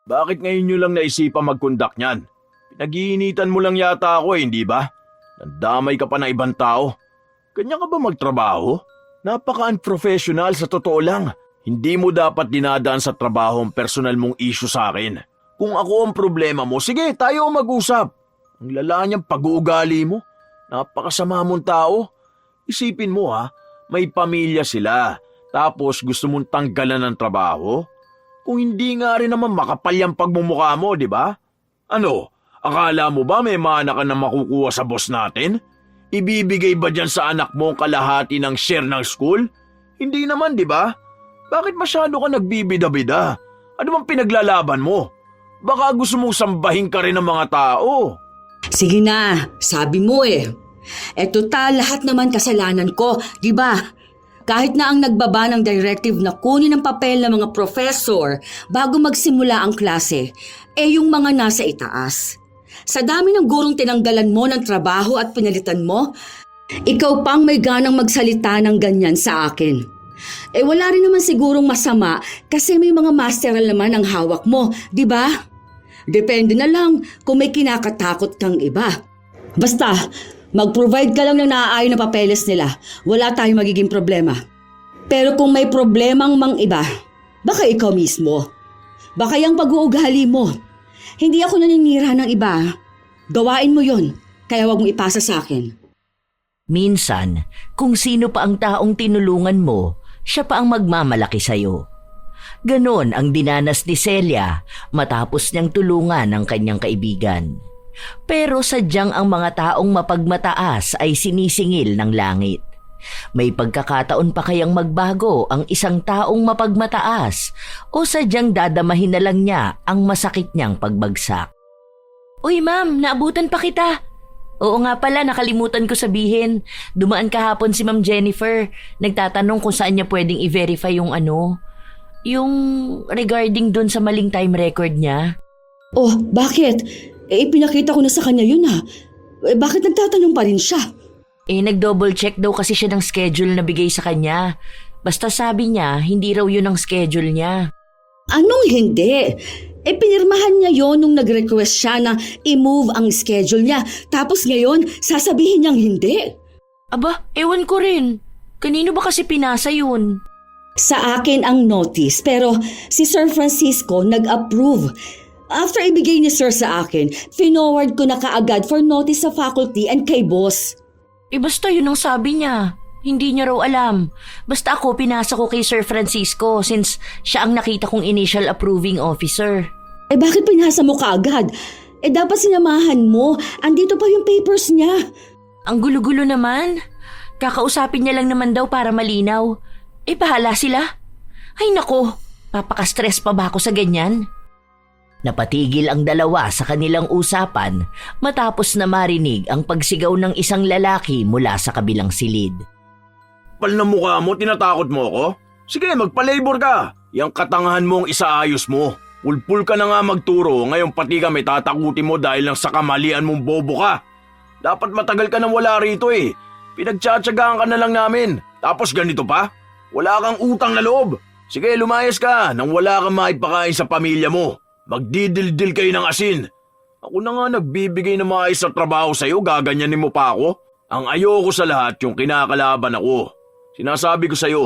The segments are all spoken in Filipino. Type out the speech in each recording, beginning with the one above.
Bakit ngayon nyo lang naisipan mag-conduct niyan? Pinag-iinitan mo lang yata ako hindi ba? Nandamay ka pa ng ibang tao. Kanya ka ba magtrabaho? Napaka-unprofessional sa totoo lang. Hindi mo dapat dinadaan sa trabaho ang personal mong issue sa akin. Kung ako ang problema mo, sige tayo mag-usap. Ang lala niyang pag-uugali mo. Napakasama mong tao. Isipin mo may pamilya sila. Tapos gusto mong tanggalan ng trabaho? Kung hindi nga rin naman makapal yung pagmumukha mo, di ba? Ano, akala mo ba may mana ka na makukuha sa boss natin? Ibibigay ba dyan sa anak mo ang kalahati ng share ng school? Hindi naman, di ba? Bakit masyado ka nagbibida-bida? Ano bang pinaglalaban mo? Baka gusto mong sambahin ka rin ng mga tao. Sige na, sabi mo eh. Total, lahat naman kasalanan ko, di ba? Kahit na ang nagbaba ng directive na kunin ang papel ng mga professor bago magsimula ang klase, yung mga nasa itaas. Sa dami ng gurong tinanggalan mo ng trabaho at pinalitan mo, ikaw pang may ganang magsalita ng ganyan sa akin. Wala rin naman sigurong masama kasi may mga masteral naman ang hawak mo, di ba? Depende na lang kung may kinakatakot kang iba. Basta, mag-provide ka lang ng naaayon na papeles nila. Wala tayong magiging problema. Pero kung may problemang mang iba, baka ikaw mismo. Baka yung pag-uugali mo. Hindi ako naninira ng iba. Gawain mo yon, kaya wag mo ipasa sa akin. Minsan, kung sino pa ang taong tinulungan mo, siya pa ang magmamalaki sa'yo. Ganon ang dinanas ni Celia matapos niyang tulungan ang kanyang kaibigan. Pero sadyang ang mga taong mapagmataas ay sinisingil ng langit. May pagkakataon pa kayang magbago ang isang taong mapagmataas o sadyang dadamahin na lang niya ang masakit niyang pagbagsak. Uy ma'am, naabutan pa kita. Oo nga pala, nakalimutan ko sabihin. Dumaan kahapon si Ma'am Jennifer. Nagtatanong kung saan niya pwedeng i-verify yung yung regarding dun sa maling time record niya. Oh, bakit? Pinakita ko na sa kanya yun bakit nagtatanong pa rin siya? Nag-double check daw kasi siya ng schedule na bigay sa kanya. Basta sabi niya, hindi raw yun ang schedule niya. Anong hindi? Pinirmahan niya yon nung nag-request siya na i-move ang schedule niya. Tapos ngayon, sasabihin niyang hindi. Aba, ewan ko rin. Kanino ba kasi pinasa yun? Sa akin ang notice, pero si Sir Francisco nag-approve. After ibigay ni Sir sa akin, finoward ko na kaagad for notice sa faculty and kay boss. Basta yun ang sabi niya. Hindi niya raw alam. Basta ako pinasa ko kay Sir Francisco since siya ang nakita kong initial approving officer. Bakit pinasa mo kaagad? Dapat sinamahan mo. Andito pa yung papers niya. Ang gulo-gulo naman. Kakausapin niya lang naman daw para malinaw. Bahala sila. Ay nako, papaka-stress pa ba ako sa ganyan? Napatigil ang dalawa sa kanilang usapan matapos na marinig ang pagsigaw ng isang lalaki mula sa kabilang silid. Pal na mukha mo, tinatakot mo ako? Sige, magpa-labor ka. Yang katangahan mo ang isaayos mo. Pulpul ka na nga magturo, ngayon pati ka may tatakutin mo dahil lang sa kamalian mong bobo ka. Dapat matagal ka nang wala rito eh. Pinagtsatsagaan ka na lang namin. Tapos ganito pa? Wala kang utang na loob. Sige, lumayas ka nang wala kang maipakain sa pamilya mo. Magdidildil kayo ng asin. Ako na nga nagbibigay ng maayos sa trabaho sa'yo, gaganyanin mo pa ako? Ang ayoko sa lahat yung kinakalaban ako. Sinasabi ko sa'yo,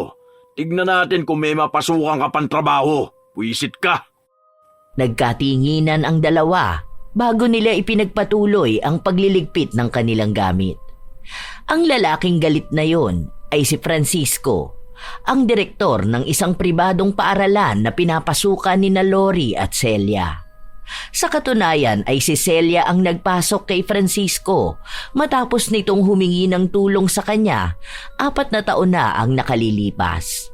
tignan natin kung may mapasukan ka pang trabaho. Puwisit ka. Nagkatinginan ang dalawa bago nila ipinagpatuloy ang pagliligpit ng kanilang gamit. Ang lalaking galit na yon ay si Francisco, ang direktor ng isang pribadong paaralan na pinapasukan ni Lori at Celia. Sa katunayan ay si Celia ang nagpasok kay Francisco matapos nitong humingi ng tulong sa kanya 4 na taon na ang nakalilipas.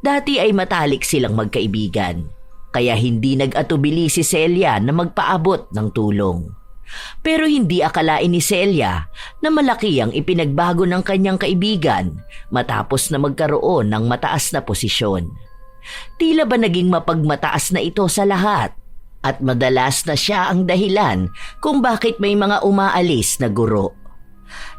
Dati ay matalik silang magkaibigan, kaya hindi nag-atubili si Celia na magpaabot ng tulong. Pero hindi akalain ni Celia na malaki ang ipinagbago ng kanyang kaibigan matapos na magkaroon ng mataas na posisyon. Tila ba naging mapagmataas na ito sa lahat at madalas na siya ang dahilan kung bakit may mga umaalis na guro.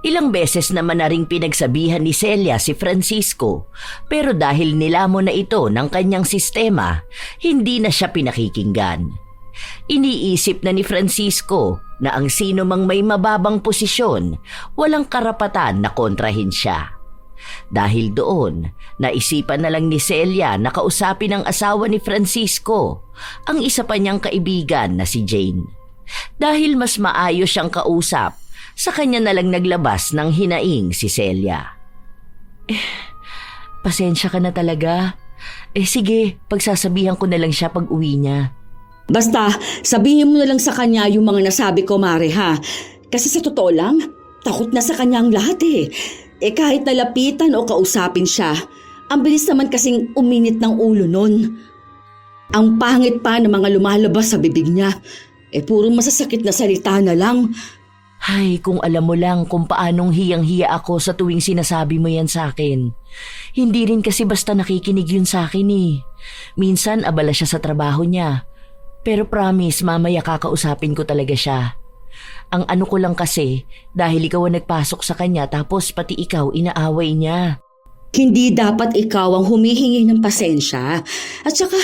Ilang beses naman na ring pinagsabihan ni Celia si Francisco, pero dahil nilamon na ito ng kanyang sistema, hindi na siya pinakikinggan. Iniisip na ni Francisco na ang sino mang may mababang posisyon, walang karapatan na kontrahin siya. Dahil doon, naisipan na lang ni Celia na kausapin ang asawa ni Francisco, ang isa pa niyang kaibigan na si Jane. Dahil mas maayos siyang kausap, sa kanya na lang naglabas ng hinaing si Celia. Pasensya ka na talaga. Sige, pagsasabihan ko na lang siya pag uwi niya. Basta, sabihin mo na lang sa kanya yung mga nasabi ko, Mare, ha? Kasi sa totoo lang, takot na sa kanya ang lahat eh. Kahit nalapitan o kausapin siya, ang bilis naman kasing uminit ng ulo nun. Ang pangit pa ng mga lumalabas sa bibig niya. Puro masasakit na salita na lang. Ay, kung alam mo lang kung paanong hiyang-hiya ako sa tuwing sinasabi mo yan sa akin. Hindi rin kasi basta nakikinig yun sa akin eh. Minsan abala siya sa trabaho niya. Pero promise, mamaya kakausapin ko talaga siya. Ang ano ko lang kasi, dahil ikaw ang nagpasok sa kanya tapos pati ikaw inaaway niya. Hindi dapat ikaw ang humihingi ng pasensya. At saka,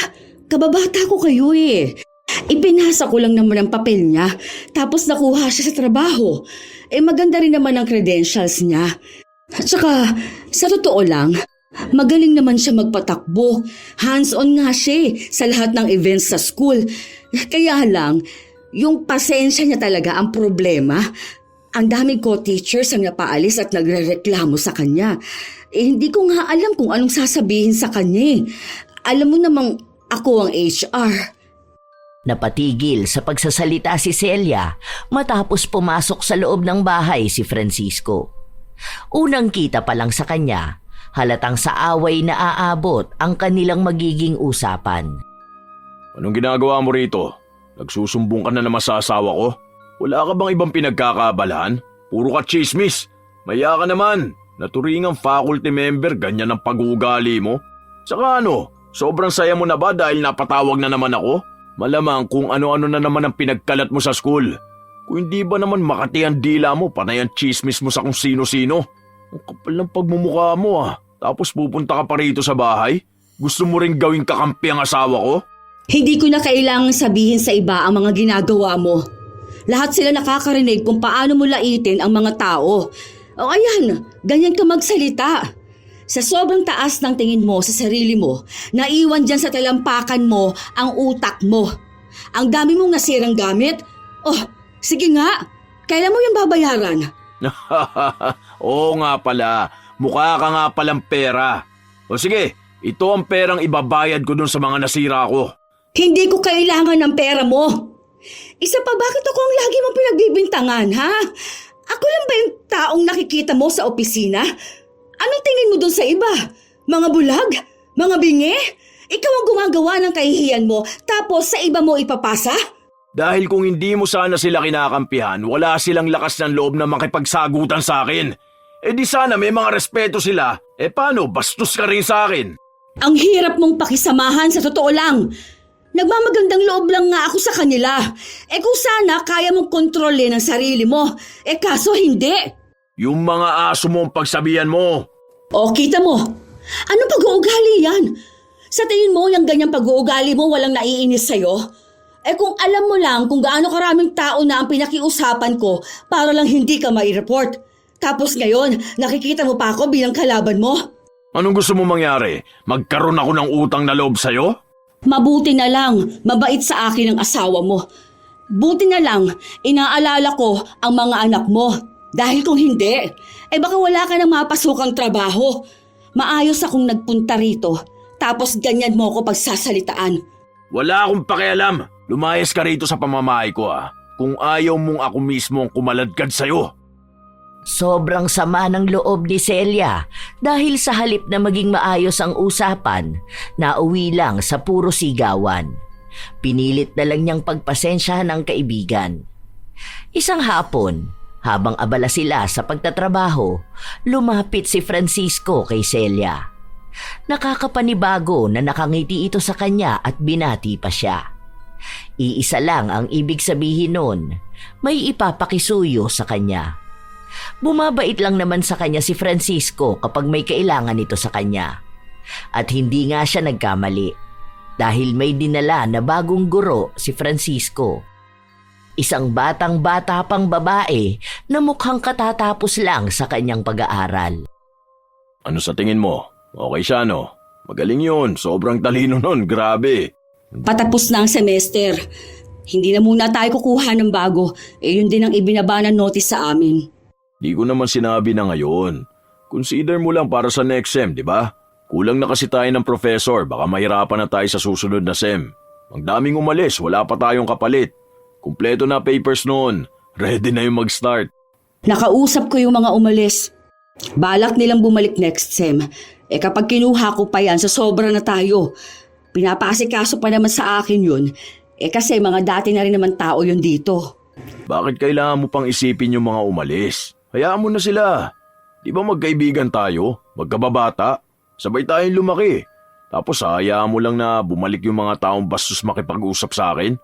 kababata ko kayo eh. Ipinasa ko lang naman ang papel niya, tapos nakuha siya sa trabaho. Maganda rin naman ang credentials niya. At saka, sa totoo lang, magaling naman siya magpatakbo. Hands-on nga siya sa lahat ng events sa school. Kaya lang, yung pasensya niya talaga ang problema. Ang daming co-teachers ang napaalis at nagrereklamo sa kanya. Hindi ko nga alam kung anong sasabihin sa kanya. Alam mo namang ako ang HR. Napatigil sa pagsasalita si Celia matapos pumasok sa loob ng bahay si Francisco. Unang kita pa lang sa kanya, halatang sa away na aabot ang kanilang magiging usapan. Anong ginagawa mo rito? Nagsusumbong ka na naman sa asawa ko? Wala ka bang ibang pinagkakabalahan? Puro ka chismis. Maya ka naman. Naturingang faculty member, ganyan ang pag-uugali mo. Saka ano, sobrang saya mo na ba dahil napatawag na naman ako? Malamang kung ano-ano na naman ang pinagkalat mo sa school. Kung hindi ba naman makati ang dila mo, panay ang chismis mo sa kung sino-sino. Ang kapal ng pagmumukha mo ah. Tapos pupunta ka pa rito sa bahay? Gusto mo ring gawing kakampi ang asawa ko? Hindi ko na kailangang sabihin sa iba ang mga ginagawa mo. Lahat sila nakakarinig kung paano mo laitin ang mga tao. O ayan, ganyan ka magsalita. Sa sobrang taas ng tingin mo sa sarili mo, naiwan dyan sa talampakan mo ang utak mo. Ang dami mong nasirang gamit. Oh, sige nga, kailan mo yung babayaran? Oo nga pala, mukha ka nga palang pera. O sige, ito ang perang ibabayad ko dun sa mga nasira ko. Hindi ko kailangan ng pera mo. Isa pa, bakit ako ang lagi mong pinagbibintangan, ha? Ako lang ba yung taong nakikita mo sa opisina? Anong tingin mo doon sa iba? Mga bulag? Mga bingi? Ikaw ang gumagawa ng kahihiyan mo tapos sa iba mo ipapasa? Dahil kung hindi mo sana sila kinakampihan, wala silang lakas ng loob na makipagsagutan sa akin. Di sana may mga respeto sila. Paano? Bastos ka rin sa akin. Ang hirap mong pakisamahan sa totoo lang. Nagmamagandang loob lang nga ako sa kanila. Kung sana kaya mong kontrolin ang sarili mo. Kaso hindi. Yung mga aso mo ang pagsabihan mo. O, kita mo. Anong pag-uugali yan? Sa tingin mo, yung ganyang pag-uugali mo walang naiinis sa'yo? Kung alam mo lang kung gaano karaming tao na ang pinakiusapan ko para lang hindi ka mai-report. Tapos ngayon, nakikita mo pa ako bilang kalaban mo? Anong gusto mo mangyari? Magkaroon ako ng utang na loob sa'yo? Mabuti na lang, mabait sa akin ang asawa mo. Buti na lang, inaalala ko ang mga anak mo. Dahil kung hindi, baka wala ka nang mapasukang trabaho. Maayos akong nagpunta rito, tapos ganyan mo ako pagsasalitaan. Wala akong pakialam. Lumayas ka rito sa pamamahay ko ah. Kung ayaw mong ako mismo ang kumaladkad sa'yo. Sobrang sama ng loob ni Celia dahil sa halip na maging maayos ang usapan, nauwi lang sa puro sigawan. Pinilit na lang niyang pagpasensyahan ang kaibigan. Isang hapon, habang abala sila sa pagtatrabaho, lumapit si Francisco kay Celia. Nakakapanibago na nakangiti ito sa kanya at binati pa siya. Iisa lang ang ibig sabihin nun, may ipapakisuyo sa kanya. Bumabait lang naman sa kanya si Francisco kapag may kailangan ito sa kanya. At hindi nga siya nagkamali. dahil may dinala na bagong guro si Francisco. Isang batang-bata pang babae na mukhang katatapos lang sa kanyang pag-aaral. Ano sa tingin mo? Okay siya, no? Magaling yun. Sobrang talino nun. Grabe. Patapos na ang semester. Hindi na muna tayo kukuha ng bago. Yun din ang ibinaba ng notice sa amin. Di ko naman sinabi na ngayon. Consider mo lang para sa next sem, di ba? Kulang na kasi tayo ng professor. Baka mahirapan na tayo sa susunod na sem. Ang daming umalis. Wala pa tayong kapalit. Kumpleto na papers noon. Ready na yung mag-start. Nakausap ko yung mga umalis. Balak nilang bumalik next sem. Kapag kinuha ko pa yan, sa sobra na tayo. Pinapasikaso pa naman sa akin yun. Kasi mga dati na rin naman tao yun dito. Bakit kailangan mo pang isipin yung mga umalis? Hayaan mo na sila. Di ba magkaibigan tayo? Magkababata? Sabay tayong lumaki. Tapos hayaan mo lang na bumalik yung mga taong bastos makipag-usap sa akin?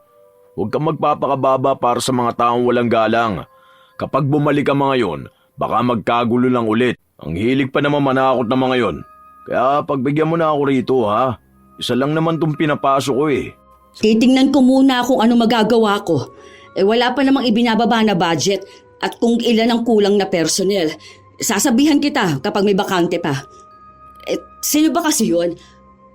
Huwag kang magpapakababa para sa mga taong walang galang. Kapag bumalik ang mga yon, baka magkagulo lang ulit. Ang hilig pa naman manakot ng mga yon. Kaya pagbigyan mo na ako rito, ha? Isa lang naman tong pinapasok ko eh. Titingnan ko muna kung ano magagawa ko. Wala pa namang ibinababa na budget at kung ilan ang kulang na personnel. Sasabihan kita kapag may bakante pa. Sino ba kasi yun?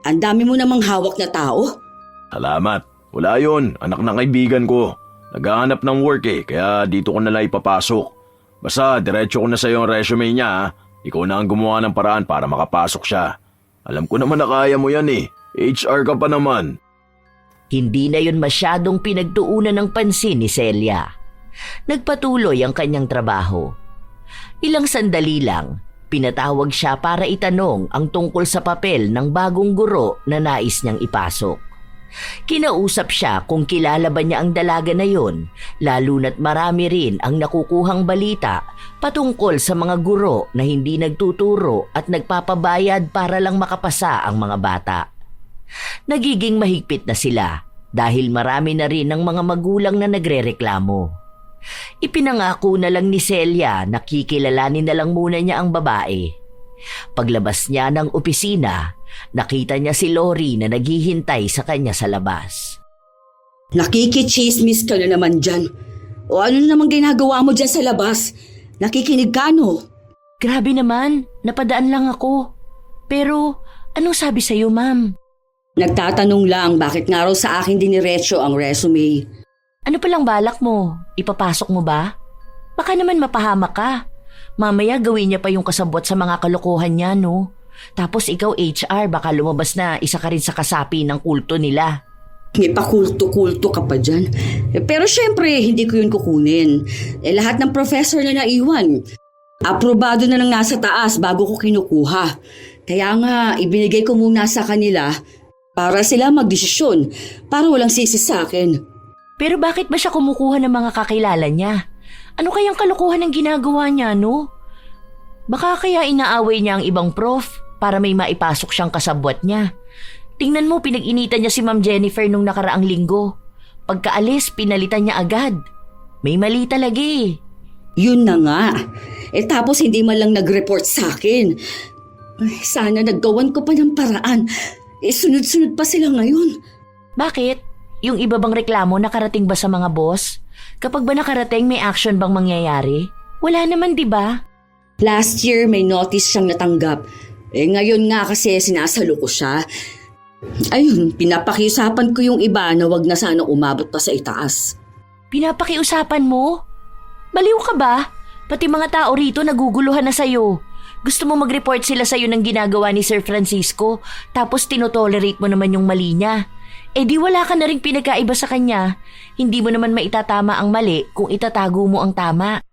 Ang dami mo namang hawak na tao. Salamat. Wala yun. Anak ng kaibigan ko. Naghahanap ng work eh, kaya dito ko nalang ipapasok. Basta diretso ko na sa yung resume niya, ha? Ikaw na ang gumawa ng paraan para makapasok siya. Alam ko naman na kaya mo yan eh. HR ka pa naman. Hindi na yun masyadong pinagtuunan ng pansin ni Celia. Nagpatuloy ang kanyang trabaho. Ilang sandali lang, pinatawag siya para itanong ang tungkol sa papel ng bagong guro na nais niyang ipasok. Kinausap siya kung kilala ba niya ang dalaga na yon, lalo na't marami rin ang nakukuhang balita patungkol sa mga guro na hindi nagtuturo at nagpapabayad para lang makapasa ang mga bata. Nagiging mahigpit na sila dahil marami na rin ang mga magulang na nagrereklamo. Ipinangako na lang ni Celia na kikilalanin na lang muna niya ang babae. Paglabas niya ng opisina, nakita niya si Lori na naghihintay sa kanya sa labas. Nakikichismis ka na naman dyan. O ano na naman ginagawa mo dyan sa labas? Nakikinig ka, no? Grabe naman, napadaan lang ako. Pero anong sabi sa'yo, ma'am? Nagtatanong lang bakit nga raw sa akin diniretso ang resume. Ano palang balak mo? Ipapasok mo ba? Baka naman mapahamak ka. Mamaya gawin niya pa yung kasabwat sa mga kalokohan niya, no? Tapos ikaw HR, baka lumabas na isa ka rin sa kasapi ng kulto nila. May pakulto-kulto ka pa dyan. Pero syempre, hindi ko yun kukunin. Lahat ng professor na naiwan, aprobado na lang nasa taas bago ko kinukuha. Kaya nga, ibinigay ko muna sa kanila para sila magdesisyon, para walang sisi sa akin. Pero bakit ba siya kumukuha ng mga kakilala niya? Ano kayang kalokohan ang ginagawa niya, no? Baka kaya inaaway niya ang ibang prof para may maipasok siyang kasabwat niya. Tingnan mo, pinag-initan niya si Ma'am Jennifer nung nakaraang linggo. Pagkaalis, pinalitan niya agad. May mali talaga eh. Yun na nga. Tapos hindi man lang nag-report sa akin. Sana naggawan ko pa ng paraan. Sunod-sunod pa sila ngayon. Bakit? Yung iba bang reklamo nakarating ba sa mga boss? Kapag ba nakarating, may action bang mangyayari? Wala naman, di ba? Last year, may notice siyang natanggap. Ngayon nga kasi sinasalo ko siya. Ayun, pinapakiusapan ko yung iba na wag na sana umabot pa sa itaas. Pinapakiusapan mo? Baliw ka ba? Pati mga tao rito naguguluhan na sa'yo. Gusto mo mag-report sila sa'yo ng ginagawa ni Sir Francisco, tapos tinotolerate mo naman yung mali niya. Di wala ka na rin pinagkaiba sa kanya. Hindi mo naman maitatama ang mali kung itatago mo ang tama.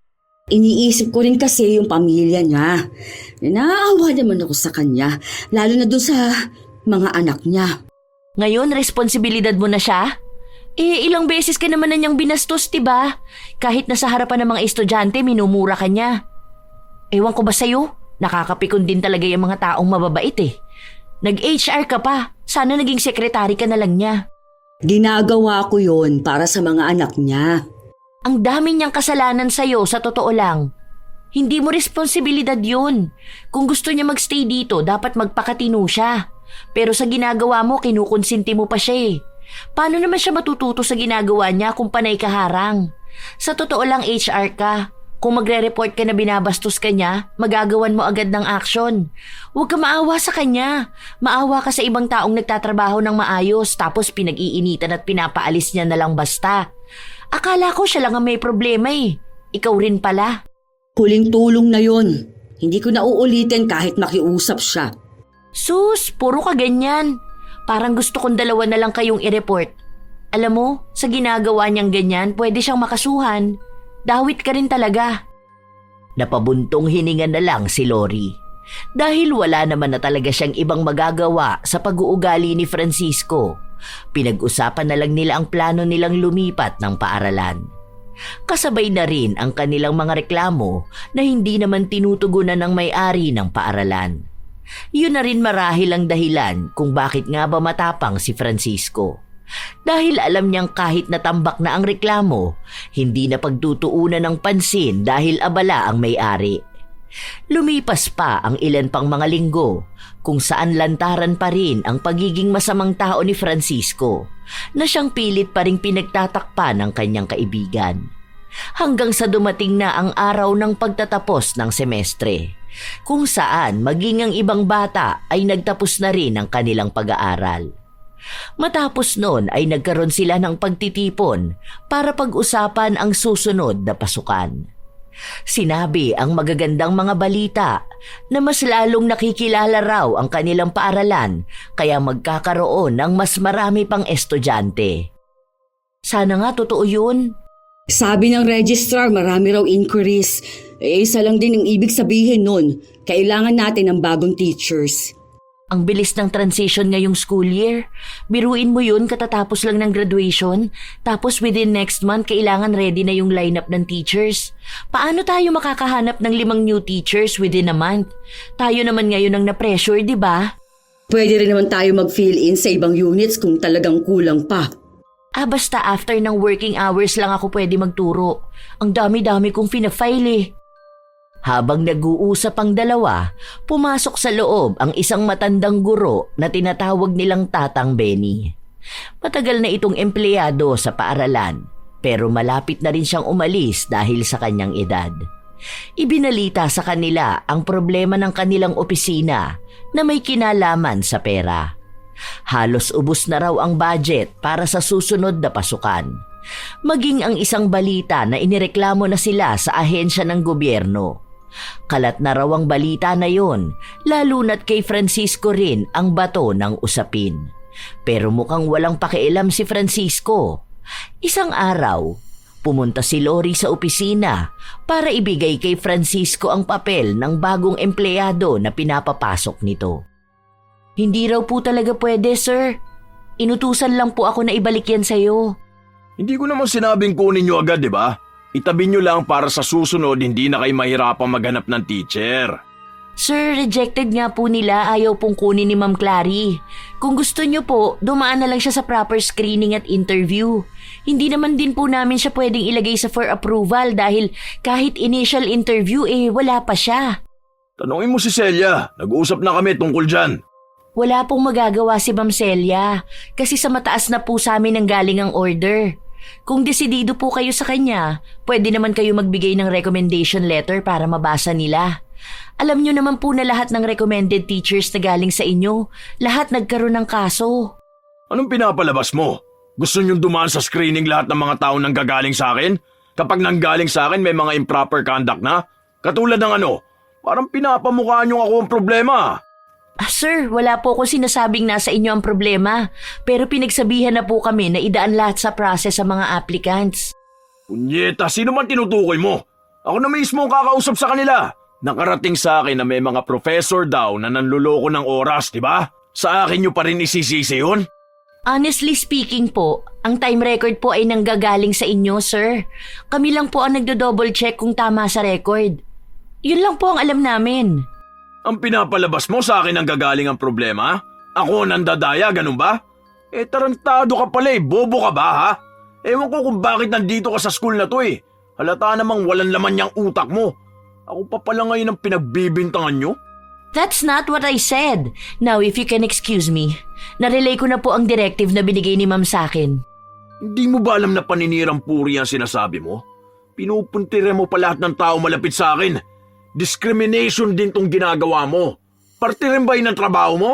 Iniisip ko rin kasi yung pamilya niya. Naaawa naman ako sa kanya, lalo na doon sa mga anak niya. Ngayon, responsibilidad mo na siya? Ilang beses ka naman na niyang binastos, diba? Kahit nasa harapan ng mga estudyante, minumura ka niya. Ewan ko ba sa'yo? Nakakapikon din talaga yung mga taong mababait eh. Nag-HR ka pa. Sana naging sekretary ka na lang niya. Ginagawa ko yon para sa mga anak niya. Ang dami niyang kasalanan sa'yo, sa totoo lang. Hindi mo responsibilidad yun. Kung gusto niya magstay dito, dapat magpakatino siya. Pero sa ginagawa mo, kinukonsinti mo pa siya eh. Paano naman siya matututo sa ginagawa niya kung panay kaharang? Sa totoo lang HR ka. Kung magre-report ka na binabastos ka niya, magagawan mo agad ng action. Huwag ka maawa sa kanya. Maawa ka sa ibang taong nagtatrabaho ng maayos tapos pinag-iinitan at pinapaalis niya na lang basta. Akala ko siya lang ang may problema eh. Ikaw rin pala. Huling tulong na yon. Hindi ko na uulitin kahit makiusap siya. Sus, puro ka ganyan. Parang gusto kong dalawa na lang kayong i-report. Alam mo, sa ginagawa niyang ganyan, pwede siyang makasuhan. Dawit ka rin talaga. Napabuntong hininga na lang si Lori. Dahil wala naman na talaga siyang ibang magagawa sa pag-uugali ni Francisco, pinag-usapan na lang nila ang plano nilang lumipat ng paaralan. Kasabay na rin ang kanilang mga reklamo na hindi naman tinutugunan ng may-ari ng paaralan. Yun na rin marahil ang dahilan kung bakit nga ba matapang si Francisco. Dahil alam niyang kahit natambak na ang reklamo, hindi na pagtutuunan ng pansin dahil abala ang may-ari. Lumipas pa ang ilan pang mga linggo kung saan lantaran pa rin ang pagiging masamang tao ni Francisco na siyang pilit pa rin pinagtatakpan ng kanyang kaibigan. Hanggang sa dumating na ang araw ng pagtatapos ng semestre, kung saan maging ang ibang bata ay nagtapos na rin ang kanilang pag-aaral. Matapos noon ay nagkaroon sila ng pagtitipon para pag-usapan ang susunod na pasukan. Sinabi ang magagandang mga balita na mas lalong nakikilala raw ang kanilang paaralan kaya magkakaroon ng mas marami pang estudyante. Sana nga totoo yun. Sabi ng registrar, marami raw inquiries. Isa lang din ang ibig sabihin nun. Kailangan natin ng bagong teachers. Ang bilis ng transition ngayong school year. Biruin mo yun katatapos lang ng graduation. Tapos within next month, kailangan ready na yung lineup ng teachers. Paano tayo makakahanap ng 5 new teachers within a month? Tayo naman ngayon ang na-pressure, di ba? Pwede rin naman tayo mag-fill in sa ibang units kung talagang kulang pa. Basta after ng working hours lang ako pwede magturo. Ang dami-dami kong fina-file eh. Habang nag-uusap ang dalawa, pumasok sa loob ang isang matandang guro na tinatawag nilang Tatang Benny. Matagal na itong empleyado sa paaralan, pero malapit na rin siyang umalis dahil sa kanyang edad. Ibinalita sa kanila ang problema ng kanilang opisina na may kinalaman sa pera. Halos ubos na raw ang budget para sa susunod na pasukan. Maging ang isang balita na inireklamo na sila sa ahensya ng gobyerno. Kalat na raw ang balita na yon, lalo na't kay Francisco rin ang bato ng usapin. Pero mukhang walang pakialam si Francisco. Isang araw, pumunta si Lori sa opisina para ibigay kay Francisco ang papel ng bagong empleyado na pinapapasok nito. Hindi raw po talaga pwede, sir. Inutusan lang po ako na ibalik yan sa'yo. Hindi ko naman sinabing kunin nyo agad, di ba? Itabi nyo lang para sa susunod hindi na kayo mahirapang maghanap ng teacher. Sir, rejected nga po nila, ayaw pong kunin ni Ma'am Clary. Kung gusto nyo po, dumaan na lang siya sa proper screening at interview. Hindi naman din po namin siya pwedeng ilagay sa for approval dahil kahit initial interview wala pa siya. Tanungin mo si Celia, nag-uusap na kami tungkol dyan. Wala pong magagawa si Ma'am Celia kasi sa mataas na po sa amin ang galing ang order. Kung desidido po kayo sa kanya, pwede naman kayo magbigay ng recommendation letter para mabasa nila. Alam nyo naman po na lahat ng recommended teachers na galing sa inyo, lahat nagkaroon ng kaso. Anong pinapalabas mo? Gusto nyong dumaan sa screening lahat ng mga tao nang gagaling sa akin? Kapag nanggaling sa akin may mga improper conduct na? Katulad ng ano? Parang pinapamukha nyo ako ang problema. Sir, wala po akong sinasabing nasa inyo ang problema. Pero pinagsabihan na po kami na idaan lahat sa process sa mga applicants. Punyeta, sino man tinutukoy mo? Ako na mismo ang kakausap sa kanila. Nakarating sa akin na may mga professor daw na nanluloko ng oras, di ba? Sa akin nyo pa rin isisisi yun? Honestly speaking po, ang time record po ay nanggagaling sa inyo, sir. Kami lang po ang nagdo-double check kung tama sa record. Yun lang po ang alam namin. Ang pinapalabas mo sa akin ang gagaling ang problema? Ako nandadaya, ganun ba? Tarantado ka pala bobo ka ba ha? Ewan ko kung bakit nandito ka sa school na to Halata namang walang laman niyang utak mo. Ako pa pala ngayon ang pinagbibintangan nyo? That's not what I said. Now, if you can excuse me, narelay ko na po ang directive na binigay ni ma'am sa akin. Hindi mo ba alam na paninirang puri ang sinasabi mo? Pinupuntire mo pa lahat ng tao malapit sa akin. Discrimination din tong ginagawa mo. Parte rin ba yun ng trabaho mo?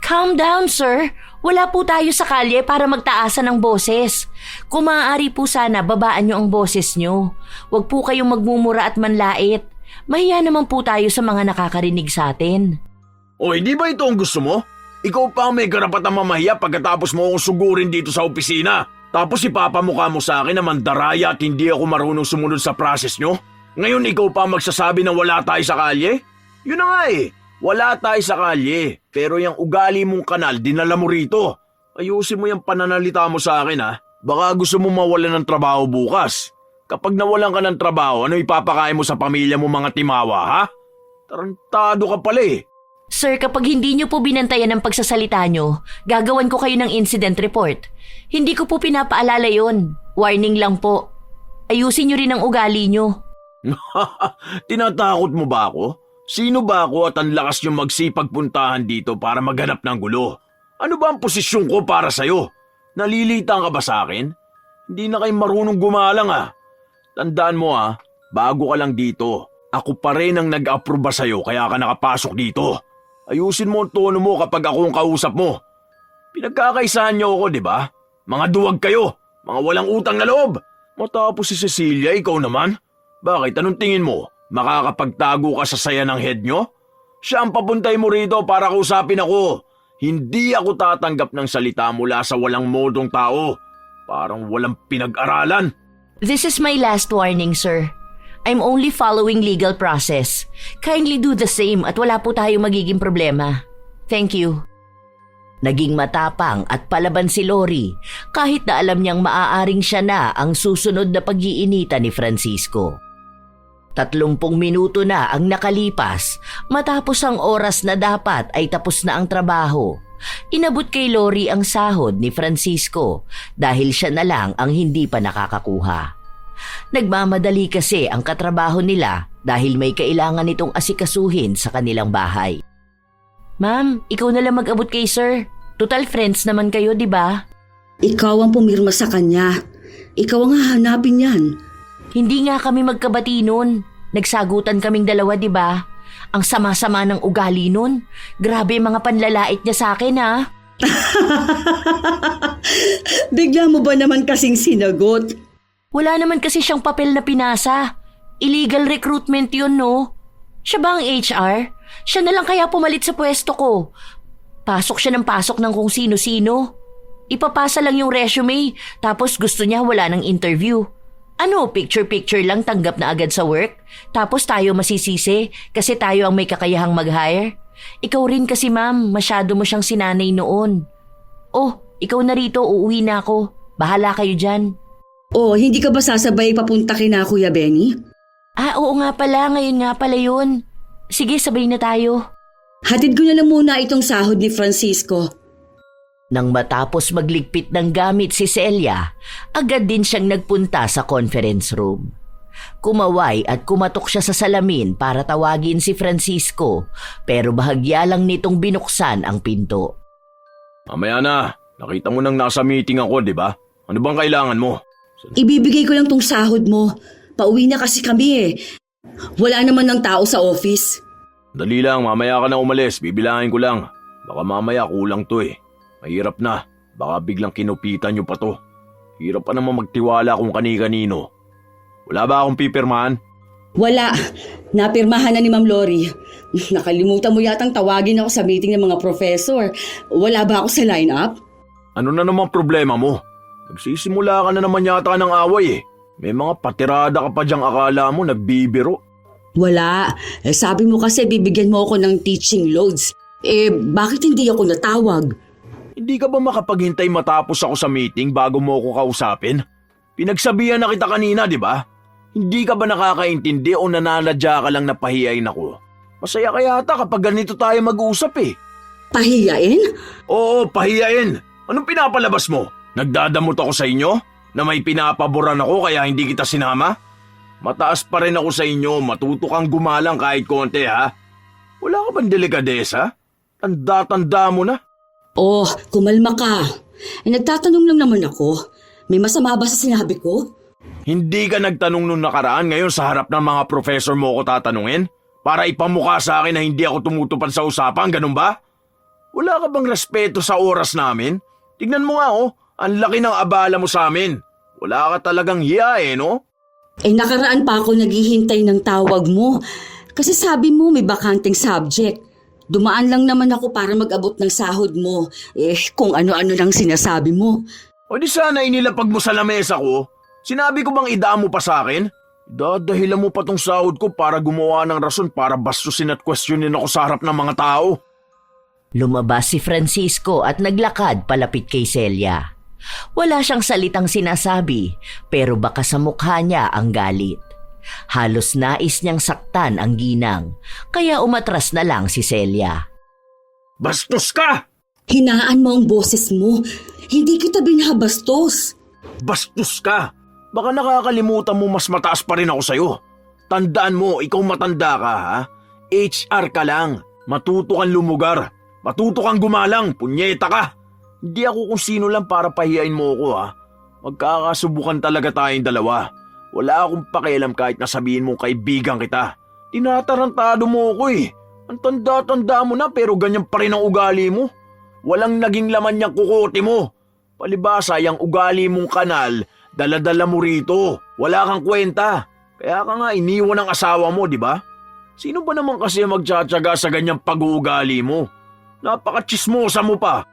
Calm down, sir. Wala po tayo sa kalye para magtaasan ng boses. Kung maaari po sana, babaan nyo ang boses nyo. Huwag po kayong magmumura at manlait. Mahiya naman po tayo sa mga nakakarinig sa atin. O hindi ba ito ang gusto mo? Ikaw pa ang may karapatang mamahiya pagkatapos mo akong sugurin dito sa opisina. Tapos ipapamukha mo sa akin na mandaraya at hindi ako marunong sumunod sa process nyo? Ngayon ikaw pa magsasabi na wala tayo sa kalye? Yun na nga eh. Wala tayo sa kalye, pero yung ugali mong kanal dinala mo rito. Ayusin mo yung pananalita mo sa akin ha. Baka gusto mo mawalan ng trabaho bukas. Kapag nawalan ka ng trabaho, ano ipapakain mo sa pamilya mo mga timawa ha? Tarantado ka pala eh. Sir, kapag hindi nyo po binantayan ang pagsasalita nyo, gagawan ko kayo ng incident report. Hindi ko po pinapaalala yon. Warning lang po. Ayusin nyo rin ang ugali nyo. Tinatakot mo ba ako? Sino ba ako at ang lakas niyong magsipagpuntahan dito para maghanap ng gulo? Ano ba ang posisyon ko para sa'yo? Nalilitang ka ba sa akin? Hindi na kayo marunong gumalang ah. Tandaan mo ah, bago ka lang dito. Ako pa rin ang nag-aproba sa'yo kaya ka nakapasok dito. Ayusin mo ang tono mo kapag ako ang kausap mo. Pinagkakaisahan niyo ako, di ba? Mga duwag kayo, mga walang utang na loob. Matapos si Cecilia, ikaw naman? Bakit? Anong tingin mo? Makakapagtago ka sa saya ng head nyo? Siya ang papuntay mo rito para kausapin ako. Hindi ako tatanggap ng salita mula sa walang modong tao. Parang walang pinag-aralan. This is my last warning, sir. I'm only following legal process. Kindly do the same at wala po tayong magiging problema. Thank you. Naging matapang at palaban si Lori kahit na alam niyang maaaring siya na ang susunod na pag-iinitan ni Francisco. 30 minuto na ang nakalipas matapos ang oras na dapat ay tapos na ang trabaho. Inabot kay Lori ang sahod ni Francisco dahil siya na lang ang hindi pa nakakakuha. Nagmamadali kasi ang katrabaho nila dahil may kailangan itong asikasuhin sa kanilang bahay. Ma'am, ikaw na lang mag-abot kay sir. Total friends naman kayo, di ba? Ikaw ang pumirma sa kanya. Ikaw ang hahanapin yan. Hindi nga kami magkabati nun. Nagsagutan kaming dalawa, di ba? Ang sama-sama ng ugali nun. Grabe mga panlalait niya sa akin, ha? Bigla mo ba naman kasing sinagot? Wala naman kasi siyang papel na pinasa. Illegal recruitment yun, no? Siya ba ang HR? Siya na lang kaya pumalit sa pwesto ko. Pasok siya ng pasok ng kung sino-sino. Ipapasa lang yung resume, tapos gusto niya wala ng interview. Ano, picture-picture lang tanggap na agad sa work? Tapos tayo masisisi kasi tayo ang may kakayahang mag-hire? Ikaw rin kasi ma'am, masyado mo siyang sinanay noon. Oh, ikaw na rito, uuwi na ako. Bahala kayo dyan. Oh, hindi ka ba sasabay papunta kina Kuya Benny? Ah, oo nga pala, ngayon nga pala yun. Sige, sabay na tayo. Hatid ko na lang muna itong sahod ni Francisco. Nang matapos magligpit ng gamit si Celia, agad din siyang nagpunta sa conference room. Kumaway at kumatok siya sa salamin para tawagin si Francisco, pero bahagya lang nitong binuksan ang pinto. Mamaya na, nakita mo nang nasa meeting ako, di ba? Ano bang kailangan mo? Ibibigay ko lang tong sahod mo. Pauwi na kasi kami eh. Wala naman ng tao sa office. Dali lang, mamaya ka na umalis, bibilangin ko lang. Baka mamaya kulang to eh. Mahirap na, baka biglang kinupitan nyo pa to. Hirap pa naman magtiwala kung kani-kanino. Wala ba akong pipirmahan? Wala. Napirmahan na ni Ma'am Lori. Nakalimutan mo yatang tawagin ako sa meeting ng mga professor. Wala ba ako sa lineup? Ano na namang problema mo? Nagsisimula ka na naman yata ng away eh. May mga patirada ka pa diyang akala mo nagbibiro. Wala. Sabi mo kasi bibigyan mo ako ng teaching loads. Bakit hindi ako natawag? Hindi ka ba makapaghintay matapos ako sa meeting bago mo ako kausapin? Pinagsabihan na kita kanina, di ba? Hindi ka ba nakakaintindi o nananadya ka lang na pahiyain ako? Masaya ka yata kapag ganito tayo mag-uusap eh. Pahiyain? Oo, pahiyain. Anong pinapalabas mo? Nagdadamot ako sa inyo? Na may pinapaboran ako kaya hindi kita sinama? Mataas pa rin ako sa inyo, matuto kang gumalang kahit konti ha? Wala ka bang delikadesa? Tanda-tanda mo na. Oh, kumalma ka. Nagtatanong lang naman ako. May masama ba sa sinabi ko? Hindi ka nagtanong nung nakaraan, ngayon sa harap ng mga professor mo ko tatanungin? Para ipamukha sa akin na hindi ako tumutupad sa usapan, ganun ba? Wala ka bang respeto sa oras namin? Tignan mo nga ang laki ng abala mo sa amin. Wala ka talagang hiya no? Nakaraan pa ako naghihintay ng tawag mo. Kasi sabi mo may bakanting subject. Dumaan lang naman ako para mag-abot ng sahod mo. Kung ano-ano lang sinasabi mo. O di sana inilapag mo sa lamesa ko. Sinabi ko bang idaan mo pa sa akin? Dadahilan mo pa tong sahod ko para gumawa ng rason para bastusin at questionin ako sa harap ng mga tao. Lumabas si Francisco at naglakad palapit kay Celia. Wala siyang salitang sinasabi, pero baka sa mukha niya ang galit. Halos nais niyang saktan ang ginang, kaya umatras na lang si Celia. Bastos ka! Hinaan mo ang boses mo. Hindi kita binabastos. Bastos ka! Baka nakakalimutan mo mas mataas pa rin ako sa'yo. Tandaan mo, ikaw matanda ka ha? HR ka lang. Matuto kang lumugar. Matuto kang gumalang. Punyeta ka. Hindi ako kung sino lang para pahiyain mo ako ha. Magkakasubukan talaga tayong dalawa. Wala akong pakialam kahit nasabihin mong kaibigan kita. Tinatarantado mo ako Ang tanda-tanda mo na pero ganyan pa rin ang ugali mo. Walang naging laman niyang kukote mo. Palibasa yung ugali mong kanal, dala-dala mo rito. Wala kang kwenta. Kaya ka nga iniwan ng asawa mo, di ba? Sino ba naman kasi magtsatsaga sa ganyang pag-uugali mo? Napaka-chismosa mo pa.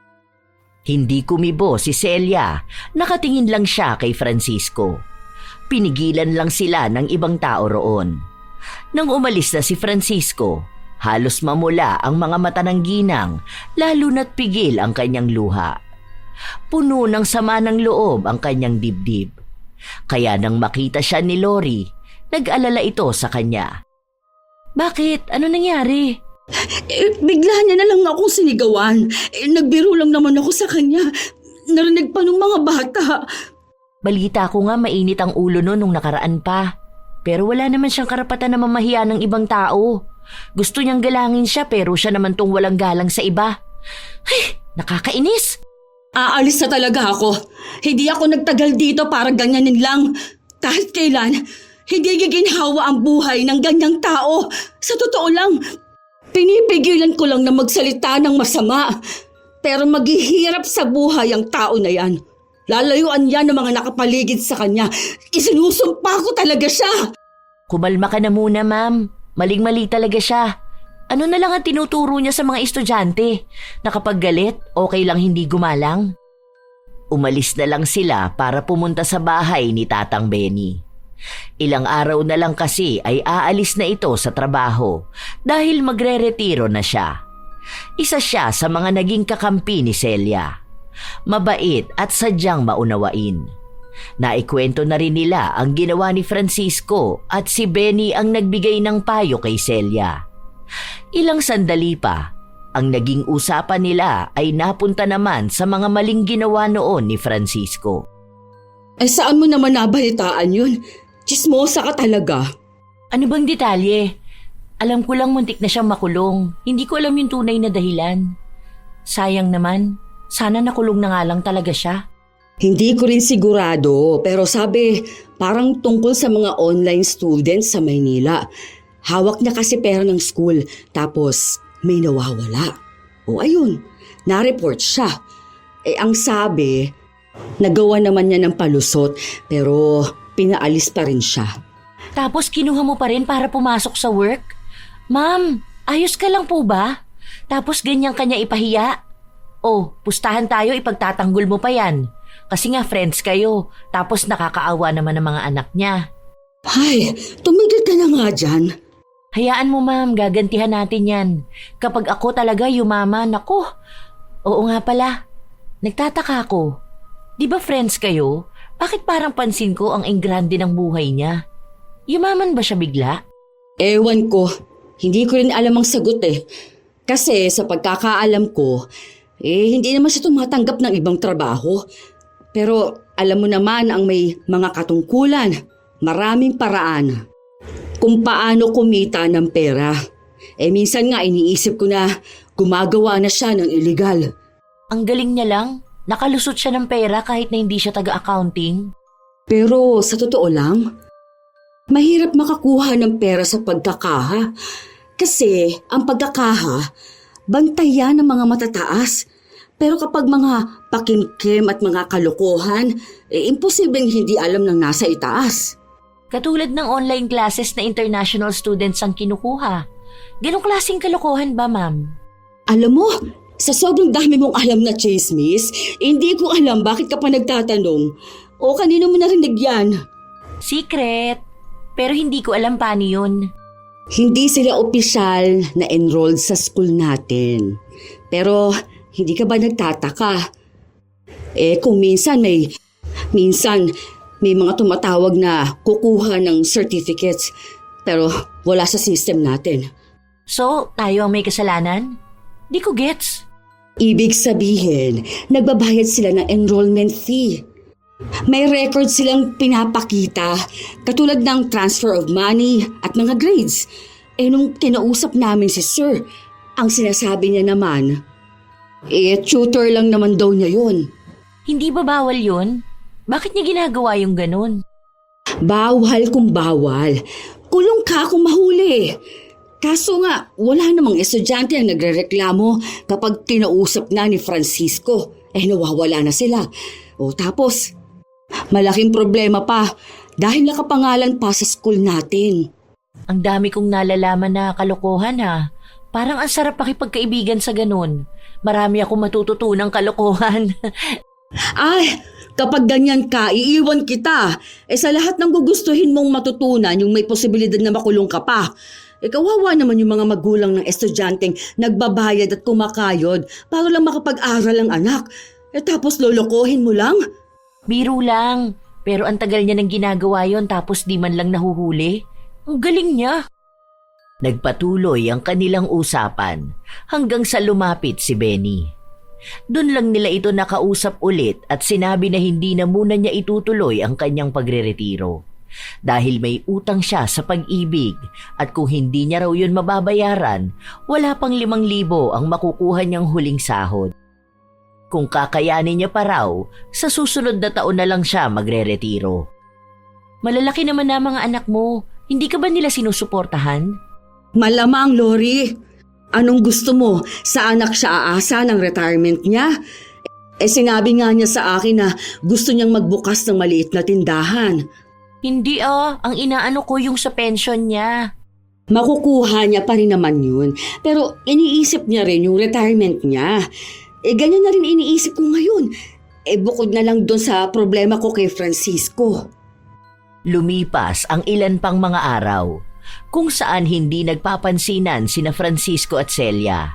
Hindi kumibo si Celia, nakatingin lang siya kay Francisco. Pinigilan lang sila ng ibang tao roon. Nang umalis na si Francisco, halos mamula ang mga mata ng ginang, lalo na't pigil ang kanyang luha. Puno ng sama ng loob ang kanyang dibdib. Kaya nang makita siya ni Lori, nag-alala ito sa kanya. Bakit? Ano nangyari? Bigla niya na lang akong sinigawan. Nagbiro lang naman ako sa kanya. Narinig pa ng mga bata. Balita ko nga mainit ang ulo nung nakaraan pa. Pero wala naman siyang karapatan na mamahiya ng ibang tao. Gusto niyang galangin siya pero siya naman tong walang galang sa iba. Ay, nakakainis! Aalis na talaga ako. Hindi ako nagtagal dito para ganyanin lang. Kahit kailan, hindi giginhawa ang buhay ng ganyang tao. Sa totoo lang, pinipigilan ko lang na magsalita ng masama. Pero maghihirap sa buhay ang tao na yan. Lalayuan yan ng mga nakapaligid sa kanya. Isinusumpa ko talaga siya. Kumalma ka na muna, ma'am. Maling-mali talaga siya. Ano na lang ang tinuturo niya sa mga estudyante? Na kapag galit, okay lang hindi gumalang? Umalis na lang sila para pumunta sa bahay ni Tatang Benny. Ilang araw na lang kasi ay aalis na ito sa trabaho dahil magre-retiro na siya. Isa siya sa mga naging kakampi ni Celia. Mabait at sadyang maunawain. Naikwento na rin nila ang ginawa ni Francisco at si Benny ang nagbigay ng payo kay Celia. Ilang sandali pa, ang naging usapan nila ay napunta naman sa mga maling ginawa noon ni Francisco. Saan mo naman nabalitaan yun? Chismosa ka talaga. Ano bang detalye? Alam ko lang muntik na siyang makulong. Hindi ko alam yung tunay na dahilan. Sayang naman. Sana nakulong na nga lang talaga siya. Hindi ko rin sigurado, pero sabi, parang tungkol sa mga online students sa Maynila. Hawak niya kasi pera ng school, tapos may nawawala. O ayun, na-report siya. Ang sabi, nagawa naman niya ng palusot, pero pinaalis pa rin siya. Tapos kinuha mo pa rin para pumasok sa work? Ma'am, ayos ka lang po ba? Tapos ganyan kanya ipahiya? Oh, pustahan tayo, ipagtatanggol mo pa yan. Kasi nga friends kayo, tapos nakakaawa naman ng mga anak niya. Ay, tumigil ka na nga dyan. Hayaan mo ma'am, gagantihan natin yan. Kapag ako talaga yumaman, ako. Oo nga pala, nagtataka ako. Di ba friends kayo? Bakit parang pansin ko ang ingrande ng buhay niya? Yumaman ba siya bigla? Ewan ko, hindi ko rin alam ang sagot Kasi sa pagkakaalam ko, hindi naman siya tumatanggap ng ibang trabaho. Pero alam mo naman ang may mga katungkulan, maraming paraan kung paano kumita ng pera. Minsan nga iniisip ko na gumagawa na siya ng illegal. Ang galing niya lang. Nakalusot siya ng pera kahit na hindi siya taga-accounting. Pero sa totoo lang, mahirap makakuha ng pera sa pagkakaha. Kasi ang pagkakaha, bantayan ng mga matataas. Pero kapag mga pakimkim at mga kalokohan, imposibleng hindi alam ng nasa itaas. Katulad ng online classes na international students ang kinukuha. Ganong klaseng kalokohan ba, ma'am? Alam mo, sa sobrang dami mong alam na chismis, hindi ko alam bakit ka pa nagtatanong. O kanino mo narinig yan? Secret. Pero hindi ko alam paano yun. Hindi sila opisyal na enrolled sa school natin. Pero hindi ka ba nagtataka? Kung minsan may mga tumatawag na kukuha ng certificates. Pero wala sa system natin. So, tayo ang may kasalanan? Di ko gets. Ibig sabihin, nagbabayad sila ng enrollment fee. May record silang pinapakita, katulad ng transfer of money at mga grades. Nung kinausap namin si Sir, ang sinasabi niya naman, tutor lang naman daw niya yun. Hindi ba bawal yun? Bakit niya ginagawa yung ganun? Bawal kung bawal. Kulong ka kung mahuli. Kaso nga, wala namang estudyante ang nagrereklamo kapag kinausap na ni Francisco. Nawawala na sila. Tapos, malaking problema pa dahil nakapangalan pa sa school natin. Ang dami kong nalalaman na kalokohan ha. Parang ang sarap pakipagkaibigan sa ganun. Marami akong matututunang kalokohan. Ay, kapag ganyan ka, iiwan kita. Sa lahat ng gugustuhin mong matutunan, yung may posibilidad na makulong ka pa. Kawawa naman yung mga magulang ng estudyanteng nagbabayad at kumakayod para lang makapag-aral ang anak. Tapos lolokohin mo lang? Biro lang. Pero ang tagal niya nang ginagawa yon tapos di man lang nahuhuli. Ang galing niya. Nagpatuloy ang kanilang usapan hanggang sa lumapit si Benny. Doon lang nila ito nakausap ulit at sinabi na hindi na muna niya itutuloy ang kanyang pagreretiro. Dahil may utang siya sa pag-ibig at kung hindi niya raw yun mababayaran, wala pang 5,000 ang makukuha niyang huling sahod. Kung kakayanin niya pa raw, sa susunod na taon na lang siya magreretiro. Malalaki naman na mga anak mo, hindi ka ba nila sinusuportahan? Malamang, Lori. Anong gusto mo? Sa anak siya aasa ng retirement niya? Sinabi nga niya sa akin na gusto niyang magbukas ng maliit na tindahan. Hindi ang inaano ko yung sa pension niya. Makukuha niya pa rin naman yun. Pero iniisip niya rin yung retirement niya. Ganyan na rin iniisip ko ngayon. Bukod na lang doon sa problema ko kay Francisco. Lumipas ang ilan pang mga araw kung saan hindi nagpapansinan sina Francisco at Celia.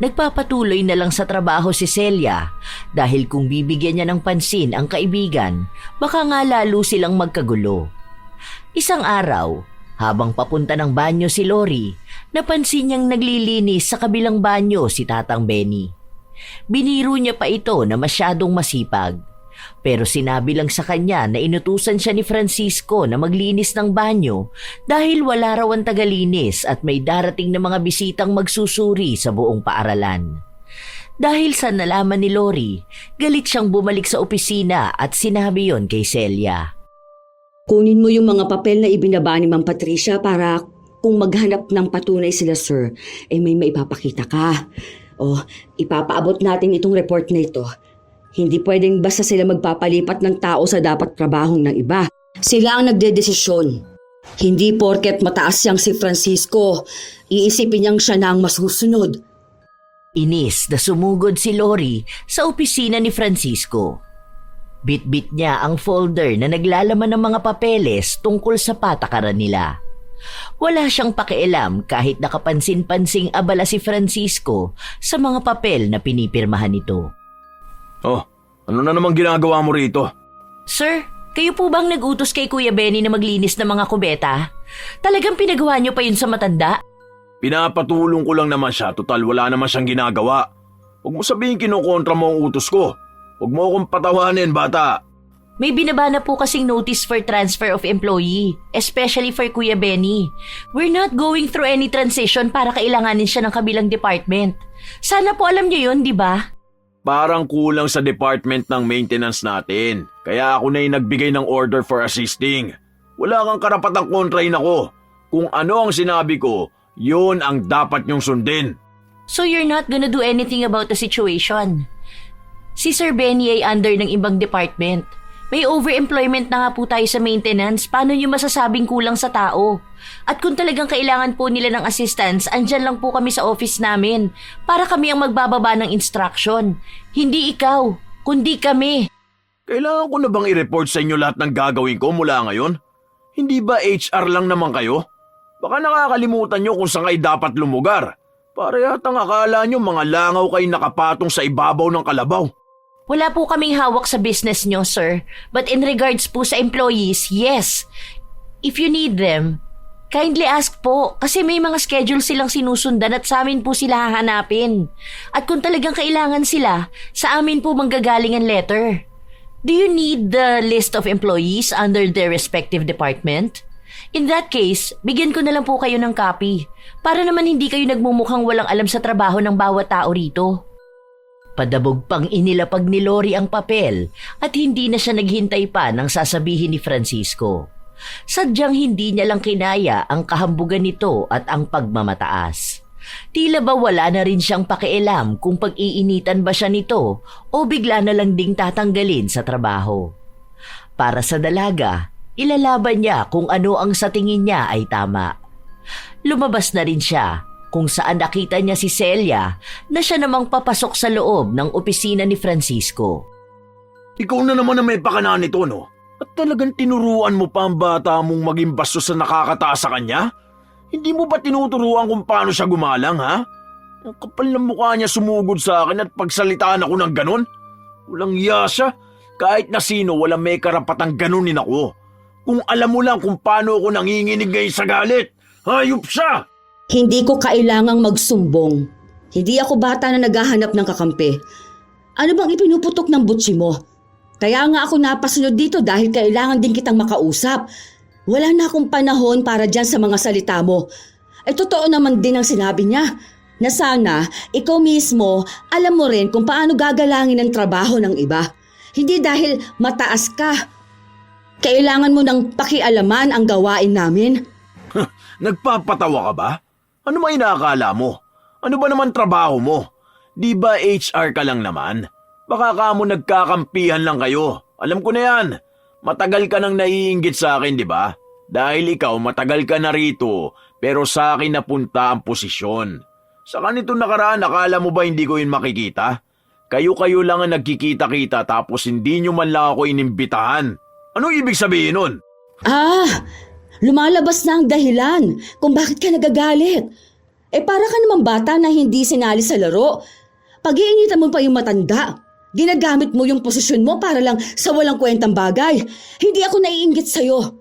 Nagpapatuloy na lang sa trabaho si Celia dahil kung bibigyan niya ng pansin ang kaibigan, baka nga lalo silang magkagulo. Isang araw, habang papunta ng banyo si Lori, napansin niyang naglilinis sa kabilang banyo si Tatang Benny. Biniro niya pa ito na masyadong masipag. Pero sinabi lang sa kanya na inutusan siya ni Francisco na maglinis ng banyo dahil wala raw ang tagalinis at may darating na mga bisitang magsusuri sa buong paaralan. Dahil sa nalaman ni Lori, galit siyang bumalik sa opisina at sinabi yon kay Celia. Kunin mo yung mga papel na ibinaba ni Ma'am Patricia para kung maghanap ng patunay sila, sir, may maipapakita ka. Ipapaabot natin itong report na ito. Hindi pwedeng basta sila magpapalipat ng tao sa dapat trabahong ng iba. Sila ang nagdedesisyon. Hindi porket mataas siyang si Francisco, iisipin niyang siya na ang masusunod. Inis na sumugod si Lori sa opisina ni Francisco. Bit-bit niya ang folder na naglalaman ng mga papeles tungkol sa patakaran nila. Wala siyang pakialam kahit nakapansin-pansing abala si Francisco sa mga papel na pinipirmahan nito. Ano na namang ginagawa mo rito? Sir, kayo po bang nag-utos kay Kuya Benny na maglinis ng mga kubeta? Talagang pinagawa niyo pa yun sa matanda? Pinapatulong ko lang naman siya, total wala naman siyang ginagawa. Huwag mo sabihin kinukontra mo ang utos ko. Huwag mo akong patawanin, bata. May binaba na po kasing notice for transfer of employee, especially for Kuya Benny. We're not going through any transition para kailanganin siya ng kabilang department. Sana po alam niyo yun, di ba? Parang kulang sa department ng maintenance natin. Kaya ako na yung nagbigay ng order for assisting. Wala kang karapatang kontrahin ako. Kung ano ang sinabi ko, yun ang dapat niyong sundin. So you're not gonna do anything about the situation? Si Sir Benny ay under ng ibang department. May overemployment na nga po tayo sa maintenance. Paano nyo masasabing kulang sa tao? At kung talagang kailangan po nila ng assistance, andyan lang po kami sa office namin para kami ang magbababa ng instruction. Hindi ikaw, kundi kami. Kailangan ko na bang i-report sa inyo lahat ng gagawin ko mula ngayon? Hindi ba HR lang naman kayo? Baka nakakalimutan nyo kung saan kayo dapat lumugar. Para yatang akala nyo mga langaw kayo nakapatong sa ibabaw ng kalabaw. Wala po kaming hawak sa business nyo, sir. But in regards po sa employees, yes. If you need them, kindly ask po kasi may mga schedule silang sinusundan at sa amin po sila hahanapin. At kung talagang kailangan sila, sa amin po manggagaling ang letter. Do you need the list of employees under their respective department? In that case, bigyan ko na lang po kayo ng copy para naman hindi kayo nagmumukhang walang alam sa trabaho ng bawat tao rito. Padabog pang inilapag ni Lori ang papel at hindi na siya naghintay pa ng sasabihin ni Francisco. Sadyang hindi niya lang kinaya ang kahambugan nito at ang pagmamataas. Tila ba wala na rin siyang pakialam kung pag-iinitan ba siya nito o bigla na lang ding tatanggalin sa trabaho. Para sa dalaga, ilalaban niya kung ano ang sa tingin niya ay tama. Lumabas na rin siya kung saan nakita niya si Celia na siya namang papasok sa loob ng opisina ni Francisco. Ikaw na naman ang may pakana nito, no? At talagang tinuruan mo pa ang bata mong maging bastos sa nakakataas sa kanya? Hindi mo ba tinuturuan kung paano siya gumalang, ha? Ang kapal ng mukha niya sumugod sa akin at pagsalitaan ako ng ganon. Walang iya siya. Kahit na sino, walang may karapatang ganunin ako. Kung alam mo lang kung paano ako nanginginig ngayon sa galit, hayop siya! Hindi ko kailangang magsumbong. Hindi ako bata na naghahanap ng kakampi. Ano bang ipinuputok ng butsi mo? Kaya nga ako napasunod dito dahil kailangan din kitang makausap. Wala na akong panahon para dyan sa mga salita mo. Totoo naman din ang sinabi niya na sana ikaw mismo alam mo rin kung paano gagalangin ang trabaho ng iba. Hindi dahil mataas ka. Kailangan mo ng pakialaman ang gawain namin. Nagpapatawa ka ba? Ano ba inaakala mo? Ano ba naman trabaho mo? Di ba HR ka lang naman? Baka ka mo nagkakampihan lang kayo. Alam ko na yan. Matagal ka nang naiinggit sa akin, di ba? Dahil ikaw matagal ka na rito, pero sa akin napunta ang posisyon. Sa kanito nakaraan, akala mo ba hindi ko yun makikita? Kayo-kayo lang ang nagkikita-kita tapos hindi nyo man lang ako inimbitahan. Ano ibig sabihin nun? Lumalabas na ang dahilan kung bakit ka nagagalit. Para ka namang bata na hindi sinali sa laro. Pag-iinitan mo pa yung matanda. Ginagamit mo yung posisyon mo para lang sa walang kwentang bagay. Hindi ako naiinggit sa'yo.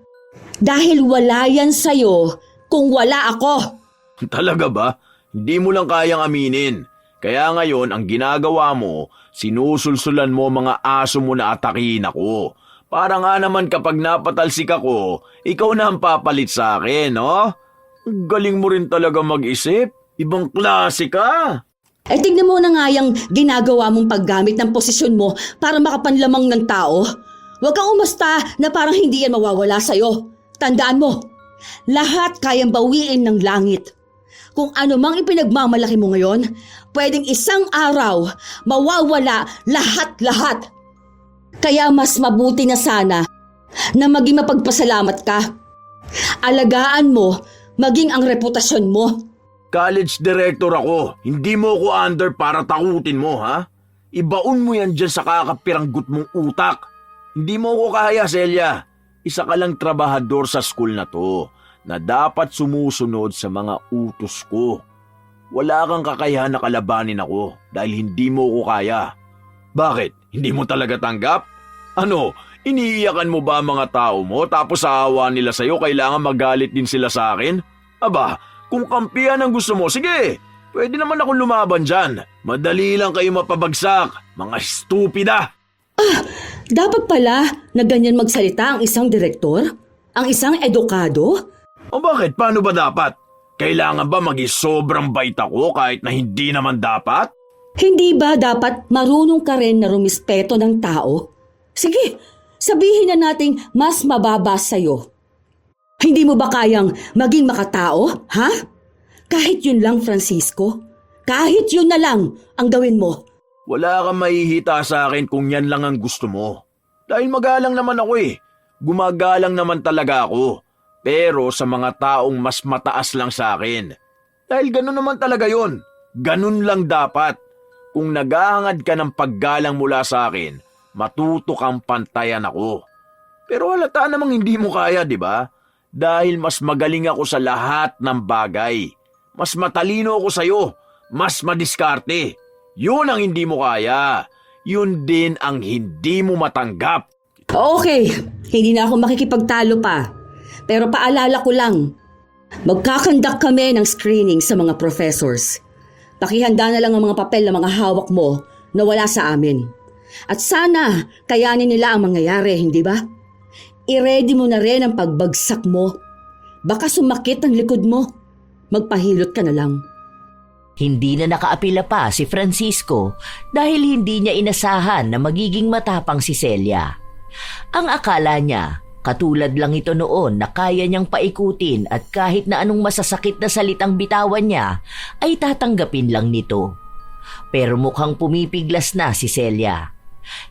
Dahil wala yan sa'yo kung wala ako. Talaga ba? Hindi mo lang kayang aminin. Kaya ngayon, ang ginagawa mo, sinusulsulan mo mga aso mo na atakihin ako. Para nga naman kapag napatalsik ako, ikaw na ang papalit sa akin, no? Galing mo rin talaga mag-isip. Ibang klase ka. Tignan mo na nga yung ginagawa mong paggamit ng posisyon mo para makapanlamang ng tao. Huwag kang umasta na parang hindi yan mawawala sa'yo. Tandaan mo, lahat kayang bawiin ng langit. Kung ano mang ipinagmamalaki mo ngayon, pwedeng isang araw mawawala lahat-lahat. Kaya mas mabuti na sana na maging mapagpasalamat ka. Alagaan mo maging ang reputasyon mo. College director ako. Hindi mo ko under para takutin mo, ha? Ibaon mo yan dyan sa kakapiranggut mong utak. Hindi mo ko kaya, Celia. Isa ka lang trabahador sa school na to na dapat sumusunod sa mga utos ko. Wala kang kakayahan na kalabanin ako dahil hindi mo ko kaya. Bakit? Hindi mo talaga tanggap? Ano, iniiyakan mo ba ang mga tao mo tapos sa awa nila sa'yo kailangan magalit din sila sa akin? Aba, kung kampihan ang gusto mo, sige, pwede naman akong lumaban dyan. Madali lang kayo mapabagsak, mga stupida. Dapat pala na ganyan magsalita ang isang direktor? Ang isang edukado? O bakit? Paano ba dapat? Kailangan ba maging sobrang bait ako kahit na hindi naman dapat? Hindi ba dapat marunong ka rin na rumispeto ng tao? Sige, sabihin na nating mas mababa sa'yo. Hindi mo ba kayang maging makatao, ha? Kahit yun lang, Francisco. Kahit yun na lang ang gawin mo. Wala kang mahihita sa akin kung yan lang ang gusto mo. Dahil magalang naman ako eh. Gumagalang naman talaga ako. Pero sa mga taong mas mataas lang sa akin. Dahil ganun naman talaga yon. Ganun lang dapat. Kung naghahangad ka ng paggalang mula sa akin, matuto kang pantayan ako. Pero halata namang hindi mo kaya, di ba? Dahil mas magaling ako sa lahat ng bagay. Mas matalino ako sa'yo. Mas madiskarte. Yun ang hindi mo kaya. Yun din ang hindi mo matanggap. Okay, hindi na ako makikipagtalo pa. Pero paalala ko lang, magkakandak kami ng screening sa mga professors. Pakihanda na lang ang mga papel na mga hawak mo na wala sa amin. At sana kayanin nila ang mangyayari, hindi ba? I-ready mo na rin ang pagbagsak mo. Baka sumakit ang likod mo. Magpahilot ka na lang. Hindi na nakaapila pa si Francisco dahil hindi niya inasahan na magiging matapang si Celia. Ang akala niya, katulad lang ito noon na kaya niyang paikutin at kahit na anong masasakit na salitang bitawan niya ay tatanggapin lang nito. Pero mukhang pumipiglas na si Celia.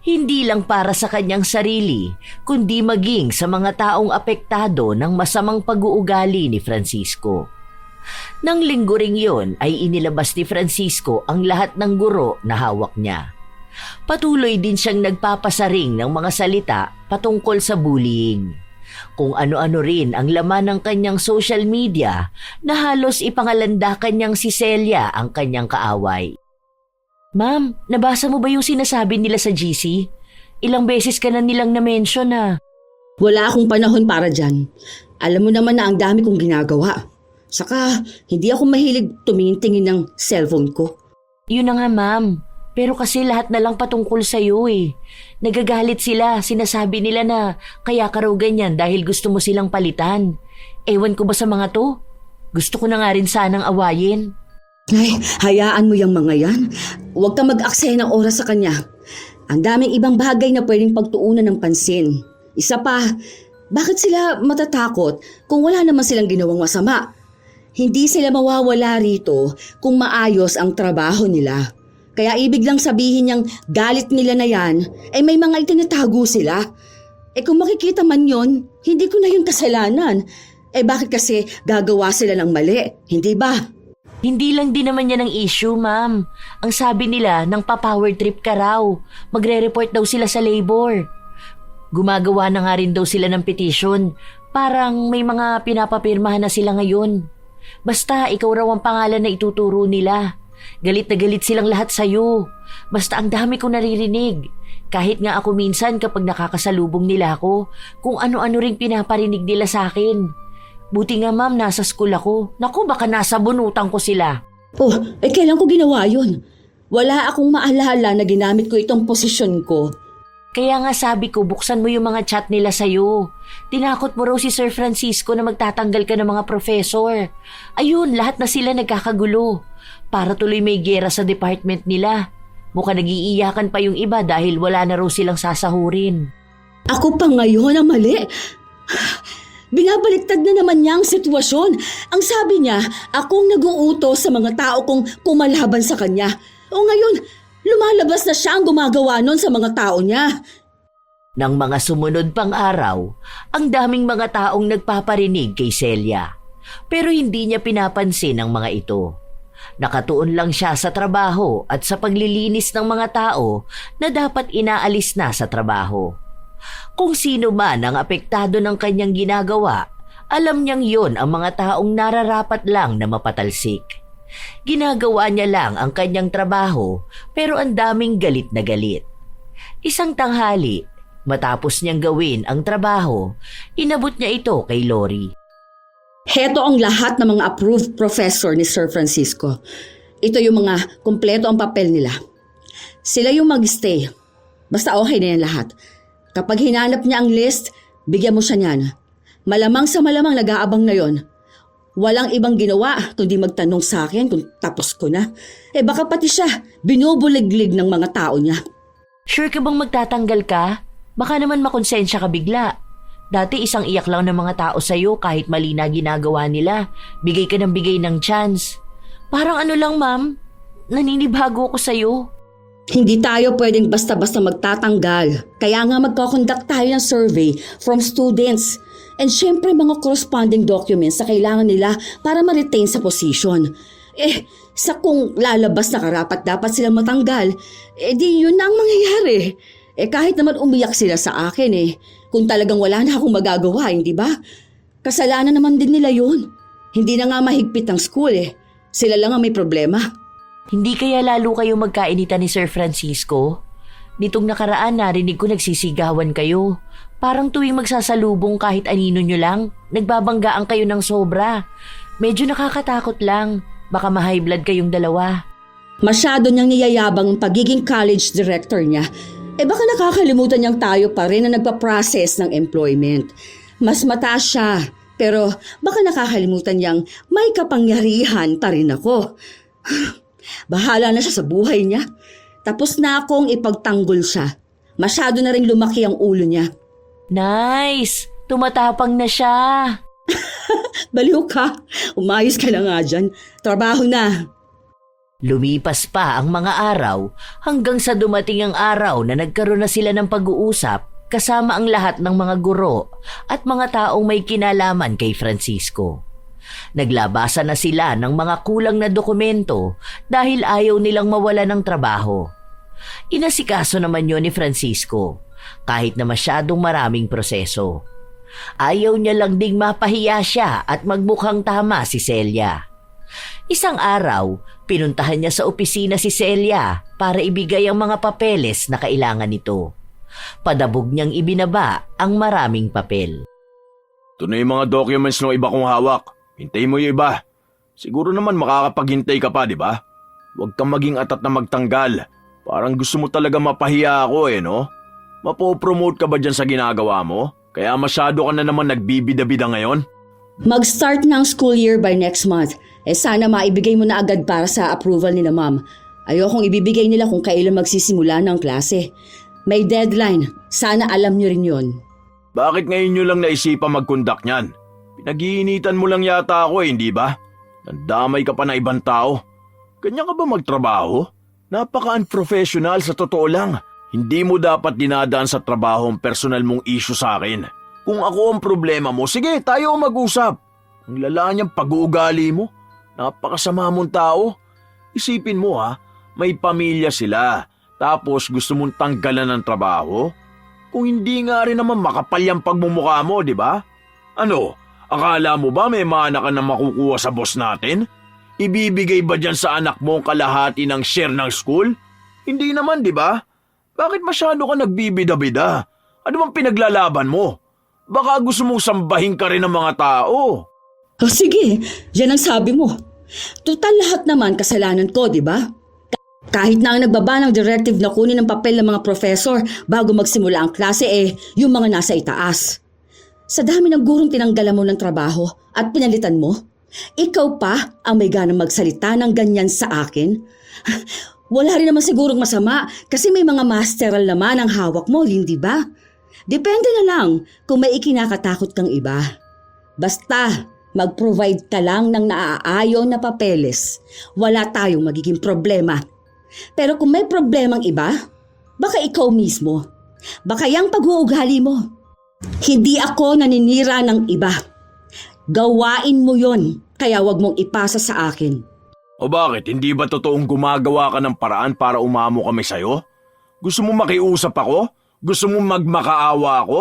Hindi lang para sa kanyang sarili, kundi maging sa mga taong apektado ng masamang pag-uugali ni Francisco. Nang linggo ring yun ay inilabas ni Francisco ang lahat ng guro na hawak niya. Patuloy din siyang nagpapasaring ng mga salita patungkol sa bullying. Kung ano-ano rin ang laman ng kanyang social media na halos ipangalanda kanyang si Celia ang kanyang kaaway. Ma'am, nabasa mo ba yung sinasabi nila sa GC? Ilang beses ka na nilang na-mention na. Wala akong panahon para dyan. Alam mo naman na ang dami kong ginagawa. Saka, hindi ako mahilig tumingin-tingin ng cellphone ko. Yun na nga, ma'am. Pero kasi lahat na lang patungkol sa'yo eh. Nagagalit sila, sinasabi nila na kaya ka raw ganyan dahil gusto mo silang palitan. Ewan ko ba sa mga to? Gusto ko na nga rin sanang awayin. Ay, hayaan mo yung mga yan. Huwag ka mag-aksaya ng oras sa kanya. Ang daming ibang bagay na pwedeng pagtuunan ng pansin. Isa pa, bakit sila matatakot kung wala naman silang ginawang masama? Hindi sila mawawala rito kung maayos ang trabaho nila. Kaya ibig lang sabihin niyang galit nila na yan, ay may mga itinatago sila. Kung makikita man yon, hindi ko na yung kasalanan. Bakit kasi gagawa sila ng mali, hindi ba? Hindi lang din naman yan ang issue, ma'am. Ang sabi nila, nang pa-power trip ka raw. Magre-report daw sila sa labor. Gumagawa na nga rin daw sila ng petition. Parang may mga pinapapirmahan na sila ngayon. Basta ikaw raw ang pangalan na ituturo nila. Galit na galit silang lahat sa'yo. Basta ang dami ko naririnig. Kahit nga ako minsan kapag nakakasalubong nila ako, kung ano-ano ring pinaparinig nila sa akin. Buti nga ma'am, nasa school ako. Naku, baka nasa bunutan ko sila. Kailan ko ginawa yun? Wala akong maalala na ginamit ko itong posisyon ko. Kaya nga sabi ko, buksan mo yung mga chat nila sa'yo. Tinakot mo raw si Sir Francisco na magtatanggal ka ng mga professor. Ayun, lahat na sila nagkakagulo. Para tuloy may gera sa department nila. Mukhang nag-iiyakan pa yung iba dahil wala na raw silang sasahurin. Ako pa ngayon ang mali. Binabaliktad na naman niya ang sitwasyon. Ang sabi niya, akong nag-uutos sa mga tao kong kumalaban sa kanya. O ngayon, lumalabas na siya ang gumagawa nun sa mga tao niya. Nang mga sumunod pang araw, ang daming mga taong nagpaparinig kay Celia. Pero hindi niya pinapansin ang mga ito. Nakatuon lang siya sa trabaho at sa paglilinis ng mga tao na dapat inaalis na sa trabaho. Kung sino man ang apektado ng kanyang ginagawa, alam niyang yon ang mga taong nararapat lang na mapatalsik. Ginagawa niya lang ang kanyang trabaho pero ang daming galit na galit. Isang tanghali, matapos niyang gawin ang trabaho, inabot niya ito kay Lori. Heto ang lahat ng mga approved professor ni Sir Francisco. Ito yung mga kumpleto ang papel nila. Sila yung mag-stay. Basta okay na yan lahat. Kapag hinanap niya ang list, bigyan mo siya niyan. Malamang sa malamang nag-aabang na yon. Walang ibang ginawa kundi magtanong sa akin kung tapos ko na. Baka pati siya binubuliglig ng mga tao niya. Sure ka bang magtatanggal ka? Baka naman makonsensya ka bigla. Dati isang iyak lang ng mga tao sa'yo kahit mali na ginagawa nila. Bigay ka ng bigay ng chance. Parang ano lang, ma'am. Naninibago ako sa'yo. Hindi tayo pwedeng basta-basta magtatanggal. Kaya nga magkakonduct tayo ng survey from students. And syempre mga corresponding documents na kailangan nila para ma-retain sa position. Sa kung lalabas na karapat dapat silang matanggal, di yun na ang mangyayari. Kahit naman umiyak sila sa akin kung talagang wala na akong magagawa, hindi ba? Kasalanan naman din nila yun. Hindi na nga mahigpit ang school Sila lang ang may problema. Hindi kaya lalo kayo magkainitan ni Sir Francisco? Nitong nakaraan narinig ko nagsisigawan kayo. Parang tuwing magsasalubong kahit anino nyo lang, nagbabanggaan kayo ng sobra. Medyo nakakatakot lang. Baka ma-high blood kayong dalawa. Masyado niyang niyayabang ang pagiging college director niya. Baka nakakalimutan niyang tayo pa rin na nagpa-process ng employment. Mas mataas siya, pero baka nakakalimutan niyang may kapangyarihan pa rin ako. Bahala na siya sa buhay niya. Tapos na akong ipagtanggol siya. Masyado na rin lumaki ang ulo niya. Nice! Tumatapang na siya. Baliw ka. Umayos ka na nga dyan. Trabaho na. Lumipas pa ang mga araw hanggang sa dumating ang araw na nagkaroon na sila ng pag-uusap kasama ang lahat ng mga guro at mga taong may kinalaman kay Francisco. Naglabasan na sila ng mga kulang na dokumento dahil ayaw nilang mawala ng trabaho. Inasikaso naman yon ni Francisco kahit na masyadong maraming proseso. Ayaw niya lang ding mapahiya siya at magmukhang tama si Celia. Isang araw, pinuntahan niya sa opisina si Celia para ibigay ang mga papeles na kailangan nito. Padabog niyang ibinaba ang maraming papel. Ito na yung mga documents ng iba kong hawak. Hintayin mo yung iba. Siguro naman makakapaghintay ka pa, di ba? Huwag kang maging atat na magtanggal. Parang gusto mo talaga mapahiya ako no? Mapopromote ka ba dyan sa ginagawa mo? Kaya masyado ka na naman nagbibida-bida ngayon? Mag-start na ang school year by next month. Sana maibigay mo na agad para sa approval nila ma'am. Ayokong ibibigay nila kung kailan magsisimula ng klase. May deadline. Sana alam nyo rin yon. Bakit ngayon nyo lang naisipan mag-conduct niyan? Pinag-iinitan mo lang yata ako hindi ba? Nandamay ka pa na ibang tao. Kanya ka ba magtrabaho? Napaka-unprofessional sa totoo lang. Hindi mo dapat dinadaan sa trabaho ang personal mong issue sa akin. Kung ako ang problema mo, sige tayo mag-usap. Ang lala niyang pag-uugali mo. Napakasama mong tao. Isipin mo may pamilya sila. Tapos gusto mong tanggalan ng trabaho? Kung hindi nga rin naman makapal yung pagmumukha mo, di ba? Ano, akala mo ba may mana ka na makukuha sa boss natin? Ibibigay ba dyan sa anak mo ang kalahati ng share ng school? Hindi naman, di ba? Bakit masyado ka nagbibida-bida? Ano bang pinaglalaban mo? Baka gusto mong sambahin ka rin ng mga tao. Sige, yan ang sabi mo. Total lahat naman kasalanan ko, di ba? Kahit na ang nagbaba ng directive na kunin ng papel ng mga professor bago magsimula ang klase yung mga nasa itaas. Sa dami ng gurong tinanggalan mo ng trabaho at pinalitan mo, ikaw pa ang may ganang magsalita ng ganyan sa akin? Wala rin naman sigurong masama kasi may mga masteral naman ang hawak mo, hindi ba? Depende na lang kung may ikinakatakot kang iba. Basta mag-provide ka lang ng naaayaw na papeles, wala tayong magiging problema. Pero kung may problemang iba, baka ikaw mismo. Baka yung pag-uugali mo. Hindi ako naninira ng iba. Gawain mo yon, kaya wag mong ipasa sa akin. O bakit, hindi ba totoong gumagawa ka ng paraan para umamo kami sa'yo? Gusto mo makiusap ako? Gusto mo magmakaawa ako?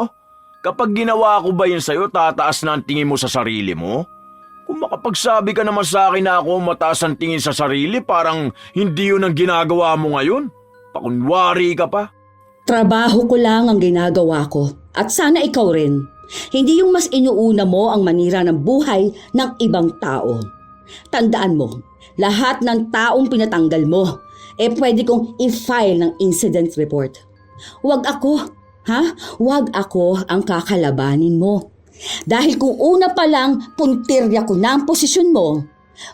Kapag ginawa ko ba yun sa'yo, tataas na ang tingin mo sa sarili mo? Kung makapagsabi ka naman sa akin na ako mataas ang tingin sa sarili, parang hindi yun ang ginagawa mo ngayon. Pakunwari ka pa. Trabaho ko lang ang ginagawa ko at sana ikaw rin. Hindi yung mas inuuna mo ang manira ng buhay ng ibang tao. Tandaan mo, lahat ng taong pinatanggal mo, pwede kong i-file ng incident report. Huwag ako. Ha? Huwag ako ang kakalabanin mo. Dahil kung una pa lang puntirya ko na ang posisyon mo,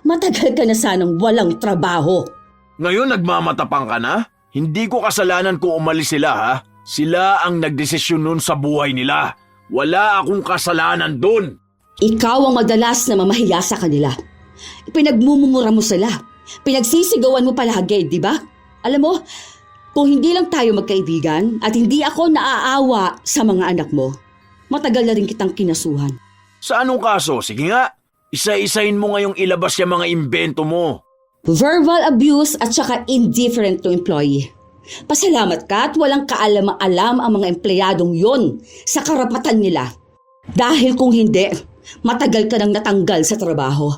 matagal ka na sanang walang trabaho. Ngayon nagmamatapang ka na? Hindi ko kasalanan kung umalis sila ha. Sila ang nagdesisyon nun sa buhay nila. Wala akong kasalanan dun. Ikaw ang madalas na mamahiya sa kanila. Pinagmumura mo sila. Pinagsisigawan mo palagi, di ba? Alam mo, kung hindi lang tayo magkaibigan at hindi ako naaawa sa mga anak mo, matagal na rin kitang kinasuhan. Sa anong kaso? Sige nga. Isa-isahin mo ngayong ilabas yung mga imbento mo. Verbal abuse at saka indifferent to employee. Pasalamat ka at walang kaalam-alam ang mga empleyadong yon sa karapatan nila. Dahil kung hindi, matagal ka nang natanggal sa trabaho.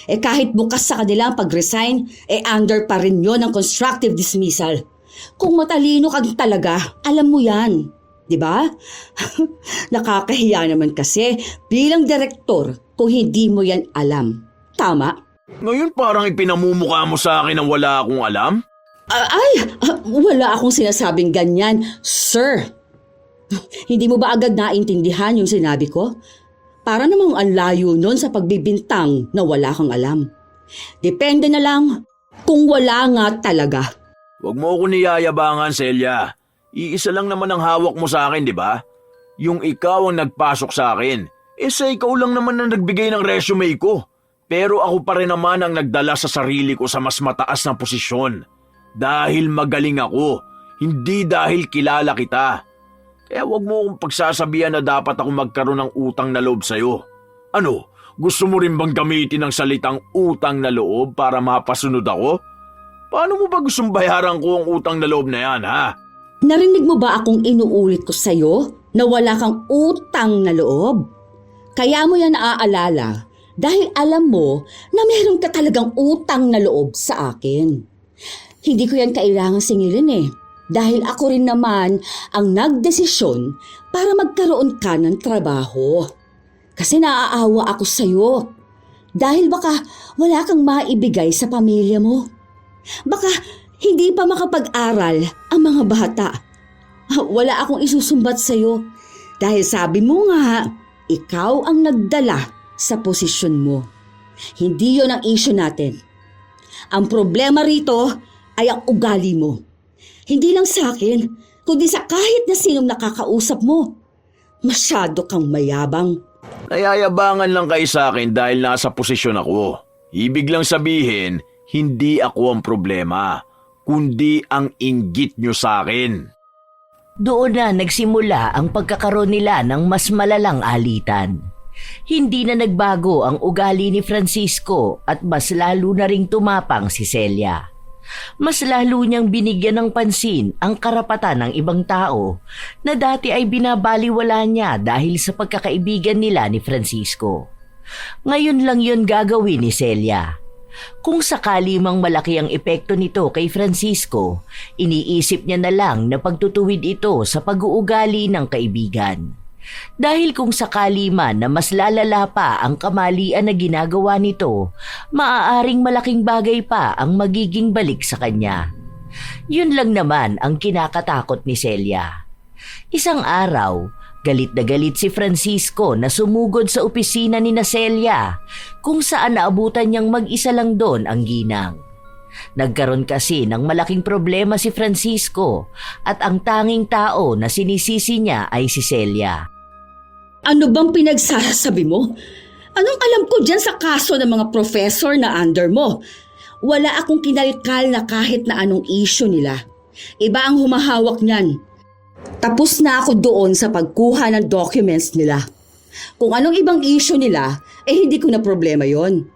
Kahit bukas sa kanila ang pag-resign, under pa rin yon ang constructive dismissal. Kung matalino ka talaga, alam mo yan. Diba? Nakakahiya naman kasi bilang direktor kung hindi mo yan alam. Tama? Ngayon parang ipinamumukha mo sa akin ang wala akong alam? Wala akong sinasabing ganyan, sir. Hindi mo ba agad naintindihan yung sinabi ko? Para namang ang layo nun sa pagbibintang na wala kang alam. Depende na lang kung wala nga talaga. Huwag mo ako niyayabangan, Celia. Iisa lang naman ang hawak mo sa akin, di ba? Yung ikaw ang nagpasok sa akin. Sa ikaw lang naman ang nagbigay ng resume ko. Pero ako pa rin naman ang nagdala sa sarili ko sa mas mataas na posisyon. Dahil magaling ako, hindi dahil kilala kita. Kaya huwag mo akong pagsasabihan na dapat ako magkaroon ng utang na loob sa'yo. Ano, gusto mo rin bang gamitin ang salitang utang na loob para mapasunod ako? Paano mo ba gustong bayaran ko ang utang na loob na yan, ha? Narinig mo ba akong inuulit ko sa'yo na wala kang utang na loob? Kaya mo yan naaalala dahil alam mo na meron ka talagang utang na loob sa akin. Hindi ko yan kailangang singilin dahil ako rin naman ang nagdesisyon para magkaroon ka ng trabaho. Kasi naaawa ako sa'yo dahil baka wala kang maibigay sa pamilya mo. Baka hindi pa makapag-aral ang mga bata. Wala akong isusumbat sa'yo dahil sabi mo nga, ikaw ang nagdala sa posisyon mo. Hindi yon ang issue natin. Ang problema rito ay ang ugali mo. Hindi lang sa akin, kundi sa kahit na sinong nakakausap mo. Masyado kang mayabang. Nayayabangan lang kayo sa akin dahil nasa posisyon ako. Ibig lang sabihin, hindi ako ang problema, kundi ang inggit nyo sa akin. Doon na nagsimula ang pagkakaroon nila ng mas malalang alitan. Hindi na nagbago ang ugali ni Francisco at mas lalo na ring tumapang si Celia. Mas lalo niyang binigyan ng pansin ang karapatan ng ibang tao na dati ay binabaliwala niya dahil sa pagkakaibigan nila ni Francisco. Ngayon lang yun gagawin ni Celia. Kung sakali mang malaki ang epekto nito kay Francisco, iniisip niya na lang na pagtutuwid ito sa pag-uugali ng kaibigan. Dahil kung sakali man na mas lalala pa ang kamalian na ginagawa nito, maaaring malaking bagay pa ang magiging balik sa kanya. Yun lang naman ang kinakatakot ni Celia. Isang araw, galit na galit si Francisco na sumugod sa opisina ni Celia kung saan naabutan niyang mag-isa lang doon ang ginang. Nagkaroon kasi ng malaking problema si Francisco at ang tanging tao na sinisisi niya ay si Celia. Ano bang pinagsasabi mo? Anong alam ko dyan sa kaso ng mga professor na under mo? Wala akong kinalkal na kahit na anong issue nila. Iba ang humahawak niyan. Tapos na ako doon sa pagkuha ng documents nila. Kung anong ibang issue nila, hindi ko na problema yon.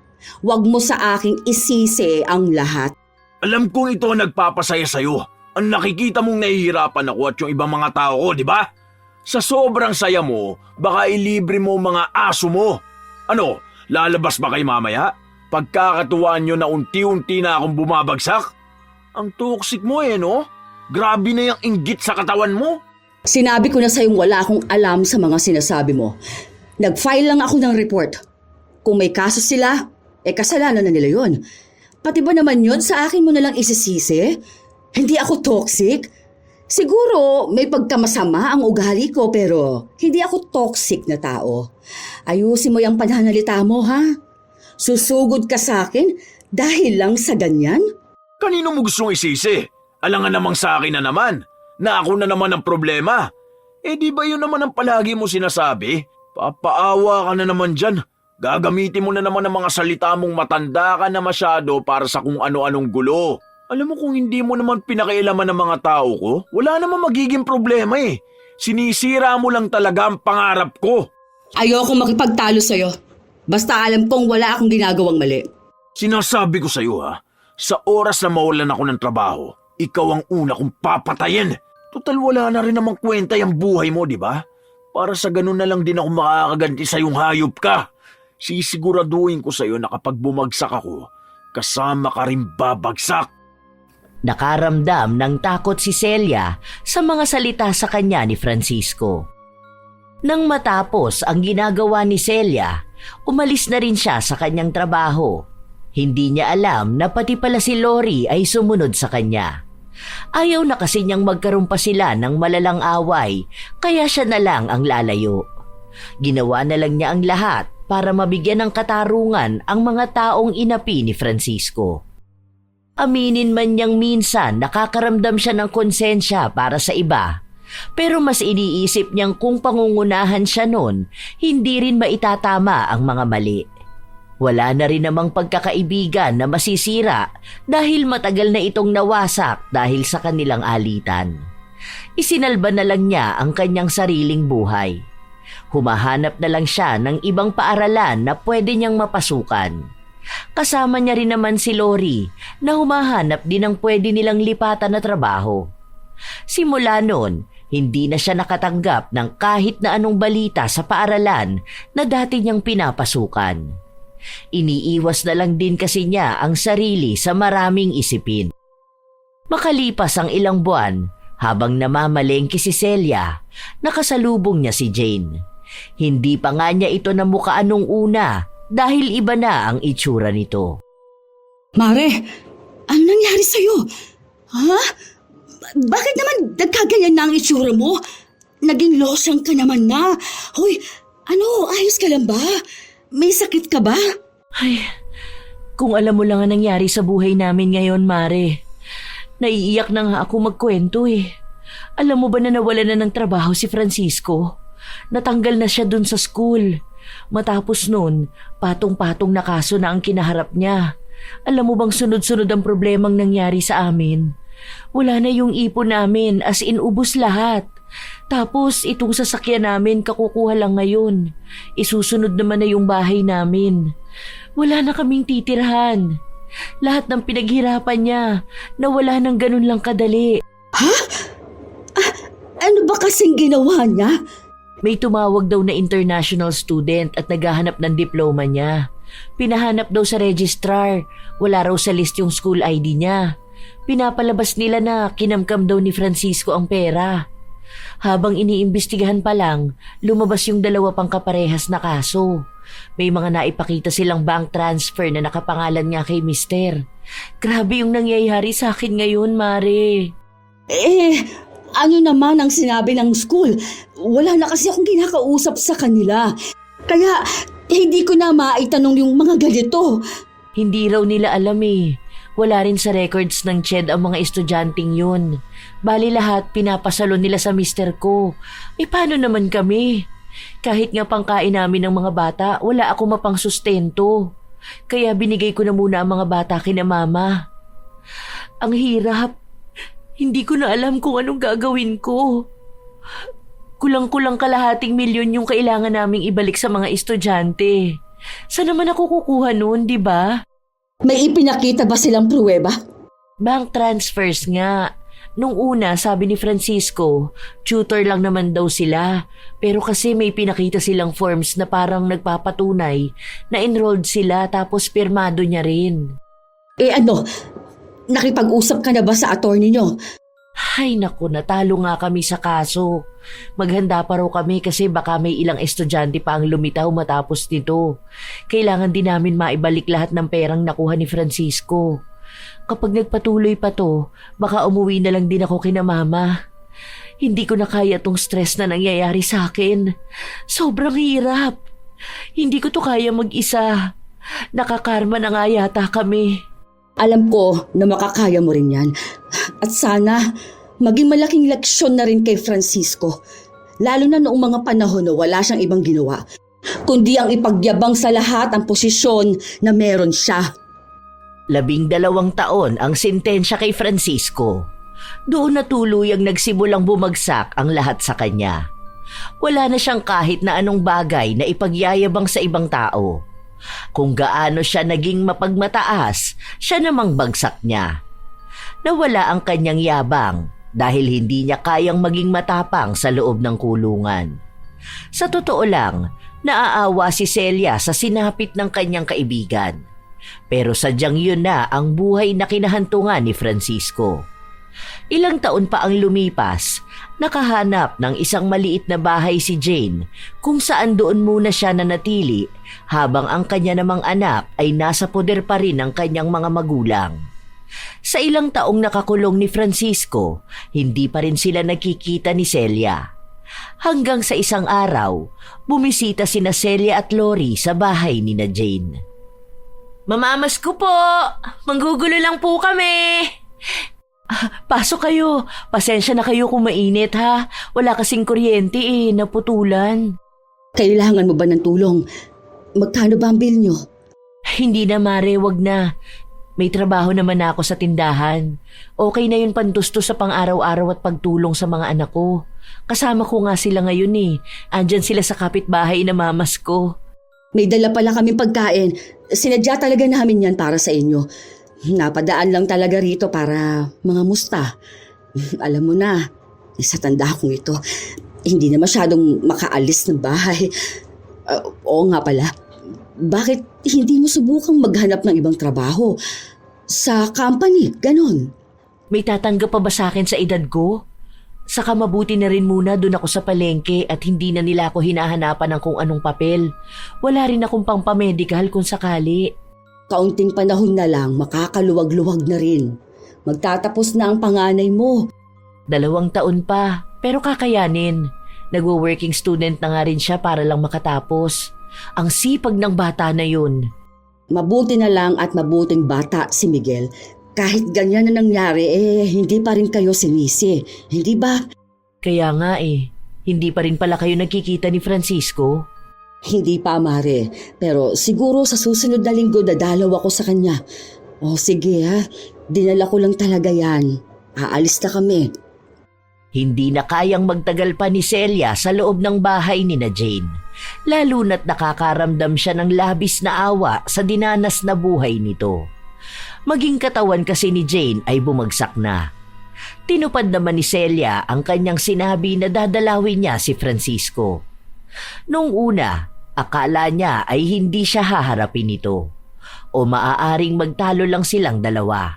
Huwag mo sa aking isisi ang lahat. Alam kong ito ang nagpapasaya sa'yo. Ang nakikita mong nahihirapan ako at yung ibang mga tao ko, di ba? Sa sobrang saya mo, baka ilibre mo mga aso mo. Ano, lalabas ba kayo mamaya? Pagkakatuwaan nyo na unti-unti na akong bumabagsak? Ang toxic mo no? Grabe na yung inggit sa katawan mo. Sinabi ko na sa'yong wala akong alam sa mga sinasabi mo. Nag-file lang ako ng report. Kung may kaso sila, kasalanan na nila yon. Pati ba naman yon sa akin mo nalang isisisi? Hindi ako toxic. Siguro may pagkamasama ang ugali ko pero hindi ako toxic na tao. Ayusin mo yung pananalita mo, ha? Susugod ka sa akin dahil lang sa ganyan? Kanino mo gustong isisi? Alangan namang sa akin na naman. Na ako na naman ang problema. Di ba yun naman ang palagi mo sinasabi? Papaawa ka na naman dyan. Gagamitin mo na naman ang mga salita mong matanda ka na masyado para sa kung ano-anong gulo. Alam mo kung hindi mo naman pinakialaman ng mga tao ko, wala naman magiging problema eh. Sinisira mo lang talaga ang pangarap ko. Ayoko makipagtalo sa'yo. Basta alam kong wala akong ginagawang mali. Sinasabi ko sa'yo ha, sa oras na mawalan ako ng trabaho, ikaw ang una kong papatayin. Total wala na rin namang kwenta yung buhay mo, di ba? Para sa ganun na lang din ako makakaganti sa yung hayop ka. Sisiguraduhin ko sa'yo na kapag bumagsak ako, kasama ka rin babagsak. Nakaramdam ng takot si Celia sa mga salita sa kanya ni Francisco. Nang matapos ang ginagawa ni Celia, umalis na rin siya sa kanyang trabaho. Hindi niya alam na pati pala si Lori ay sumunod sa kanya. Ayaw na kasi niyang magkaroon pa sila ng malalang away, kaya siya na lang ang lalayo. Ginawa na lang niya ang lahat para mabigyan ng katarungan ang mga taong inapi ni Francisco. Aminin man niyang minsan nakakaramdam siya ng konsensya para sa iba, pero mas iniisip niyang kung pangungunahan siya nun, hindi rin maitatama ang mga mali. Wala na rin namang pagkakaibigan na masisira dahil matagal na itong nawasak dahil sa kanilang alitan. Isinalba na lang niya ang kanyang sariling buhay. Humahanap na lang siya ng ibang paaralan na pwede niyang mapasukan. Kasama niya rin naman si Lori na humahanap din ng pwede nilang lipatan na trabaho. Simula noon, hindi na siya nakatanggap ng kahit na anong balita sa paaralan na dati niyang pinapasukan. Iniiwas na lang din kasi niya ang sarili sa maraming isipin. Makalipas ang ilang buwan, habang namamalengke si Celia, nakasalubong niya si Jane. Hindi pa nga niya ito namukhaan nung una dahil iba na ang itsura nito. Mare, ano nangyari sa'yo? Ha? Bakit naman nagkaganyan na ang itsura mo? Naging losyang ka naman na. Hoy, ayos ka lang ba? May sakit ka ba? Ay, kung alam mo lang ang nangyari sa buhay namin ngayon, Mare. Naiiyak na nga ako magkwento eh. Alam mo ba na nawala na ng trabaho si Francisco? Natanggal na siya dun sa school. Matapos nun, patong-patong na kaso na ang kinaharap niya. Alam mo bang sunod-sunod ang problemang nangyari sa amin? Wala na yung ipon namin, as in ubos lahat. Tapos itong sasakyan namin kakukuha lang ngayon. Isusunod naman na yung bahay namin. Wala na kaming titirhan. Lahat ng pinaghirapan niya, nawala ng ganun lang kadali. Ha? Ano ba kasing ginawa niya? May tumawag daw na international student at naghahanap ng diploma niya. Pinahanap daw sa registrar. Wala raw sa list yung school ID niya. Pinapalabas nila na kinamkam daw ni Francisco ang pera. Habang iniimbestigahan pa lang, lumabas yung dalawa pang kaparehas na kaso. May mga naipakita silang bank transfer na nakapangalan nga kay Mister. Grabe yung nangyayari sa akin ngayon, Mare. Ano naman ang sinabi ng school? Wala na kasi akong kinakausap sa kanila. Kaya hindi ko na maitanong yung mga ganito. Hindi raw nila alam eh. Wala rin sa records ng CHED ang mga estudyanteng yun. Bali lahat pinapasalo nila sa mister ko. Paano naman kami? Kahit nga pangkain namin ng mga bata, wala ako mapang sustento. Kaya binigay ko na muna ang mga bata kina mama. Ang hirap. Hindi ko na alam kung anong gagawin ko. Kulang-kulang kalahating milyon yung kailangan naming ibalik sa mga estudyante. Saan naman ako kukuha nun, di ba? May ipinakita ba silang pruweba? Bank transfers nga. Nung una, sabi ni Francisco, tutor lang naman daw sila. Pero kasi may pinakita silang forms na parang nagpapatunay na enrolled sila tapos pirmado niya rin. Nakipag-usap ka na ba sa attorney nyo? Ay naku, natalo nga kami sa kaso. Maghanda pa raw kami kasi baka may ilang estudyante pa ang lumitaw matapos nito. Kailangan din namin maibalik lahat ng perang nakuha ni Francisco. Kapag nagpatuloy pa to, baka umuwi na lang din ako kina mama. Hindi ko na kaya tong stress na nangyayari sa akin. Sobrang hirap. Hindi ko to kaya mag-isa. Nakakarma na nga yata kami. Alam ko na makakaya mo rin yan. At sana, maging malaking leksyon na rin kay Francisco. Lalo na noong mga panahon na wala siyang ibang ginawa, kundi ang ipagyabang sa lahat ang posisyon na meron siya. 12 taon ang sentensya kay Francisco. Doon na tuluyang nagsimulang bumagsak ang lahat sa kanya. Wala na siyang kahit na anong bagay na ipagyayabang sa ibang tao. Kung gaano siya naging mapagmataas, siya namang bagsak niya. Nawala ang kanyang yabang dahil hindi niya kayang maging matapang sa loob ng kulungan. Sa totoo lang, naaawa si Celia sa sinapit ng kanyang kaibigan. Pero sadyang yun na ang buhay na kinahantungan ni Francisco. Ilang taon pa ang lumipas, nakahanap ng isang maliit na bahay si Jane kung saan doon muna siya nanatili habang ang kanya namang anak ay nasa poder pa rin ng kanyang mga magulang. Sa ilang taong nakakulong ni Francisco, hindi pa rin sila nakikita ni Celia. Hanggang sa isang araw, bumisita sina Celia at Lori sa bahay ni na Jane. "Mamamas ko po! Manggugulo lang po kami!" "Pasok kayo. Pasensya na kayo kung mainit ha. Wala kasing kuryente naputulan." Kailangan mo ba ng tulong? Magkano ba ang bill nyo? "Hindi na mare, wag na. May trabaho naman ako sa tindahan. Okay na yun pantusto sa pang-araw-araw at pagtulong sa mga anak ko. Kasama ko nga sila ngayon Andyan sila sa kapitbahay na mamas ko." May dala pala kaming pagkain. Sinadya talaga namin yan para sa inyo. Napadaan lang talaga rito para mga musta. Alam mo na, sa tanda kong ito, hindi na masyadong makaalis ng bahay. Oo nga pala, bakit hindi mo subukang maghanap ng ibang trabaho? Sa company, ganon. May tatanggap pa ba sa akin sa edad ko? Saka mabuti na rin muna doon ako sa palengke at hindi na nila ako hinahanapan ng kung anong papel. Wala rin akong pang-pamedical kung sakali. Kaunting panahon na lang, makakaluwag-luwag na rin. Magtatapos na ang panganay mo. 2 taon pa, pero kakayanin. Nagwo-working student na nga rin siya para lang makatapos. Ang sipag ng bata na yun. Mabuti na lang at mabuting bata si Miguel. Kahit ganyan na nangyari, hindi pa rin kayo sinisi. Hindi ba? Kaya nga hindi pa rin pala kayo nagkikita ni Francisco? Hindi pa, Mare. Pero siguro sa susunod na linggo dadalaw ako sa kanya. O sige ha, dinala ko lang talaga yan. Aalis na kami. Hindi na kayang magtagal pa ni Celia sa loob ng bahay ni na Jane. Lalo na't nakakaramdam siya ng labis na awa sa dinanas na buhay nito. Maging katawan kasi ni Jane ay bumagsak na. Tinupad naman ni Celia ang kanyang sinabi na dadalawin niya si Francisco. Noong una, akala niya ay hindi siya haharapin nito o maaaring magtalo lang silang dalawa.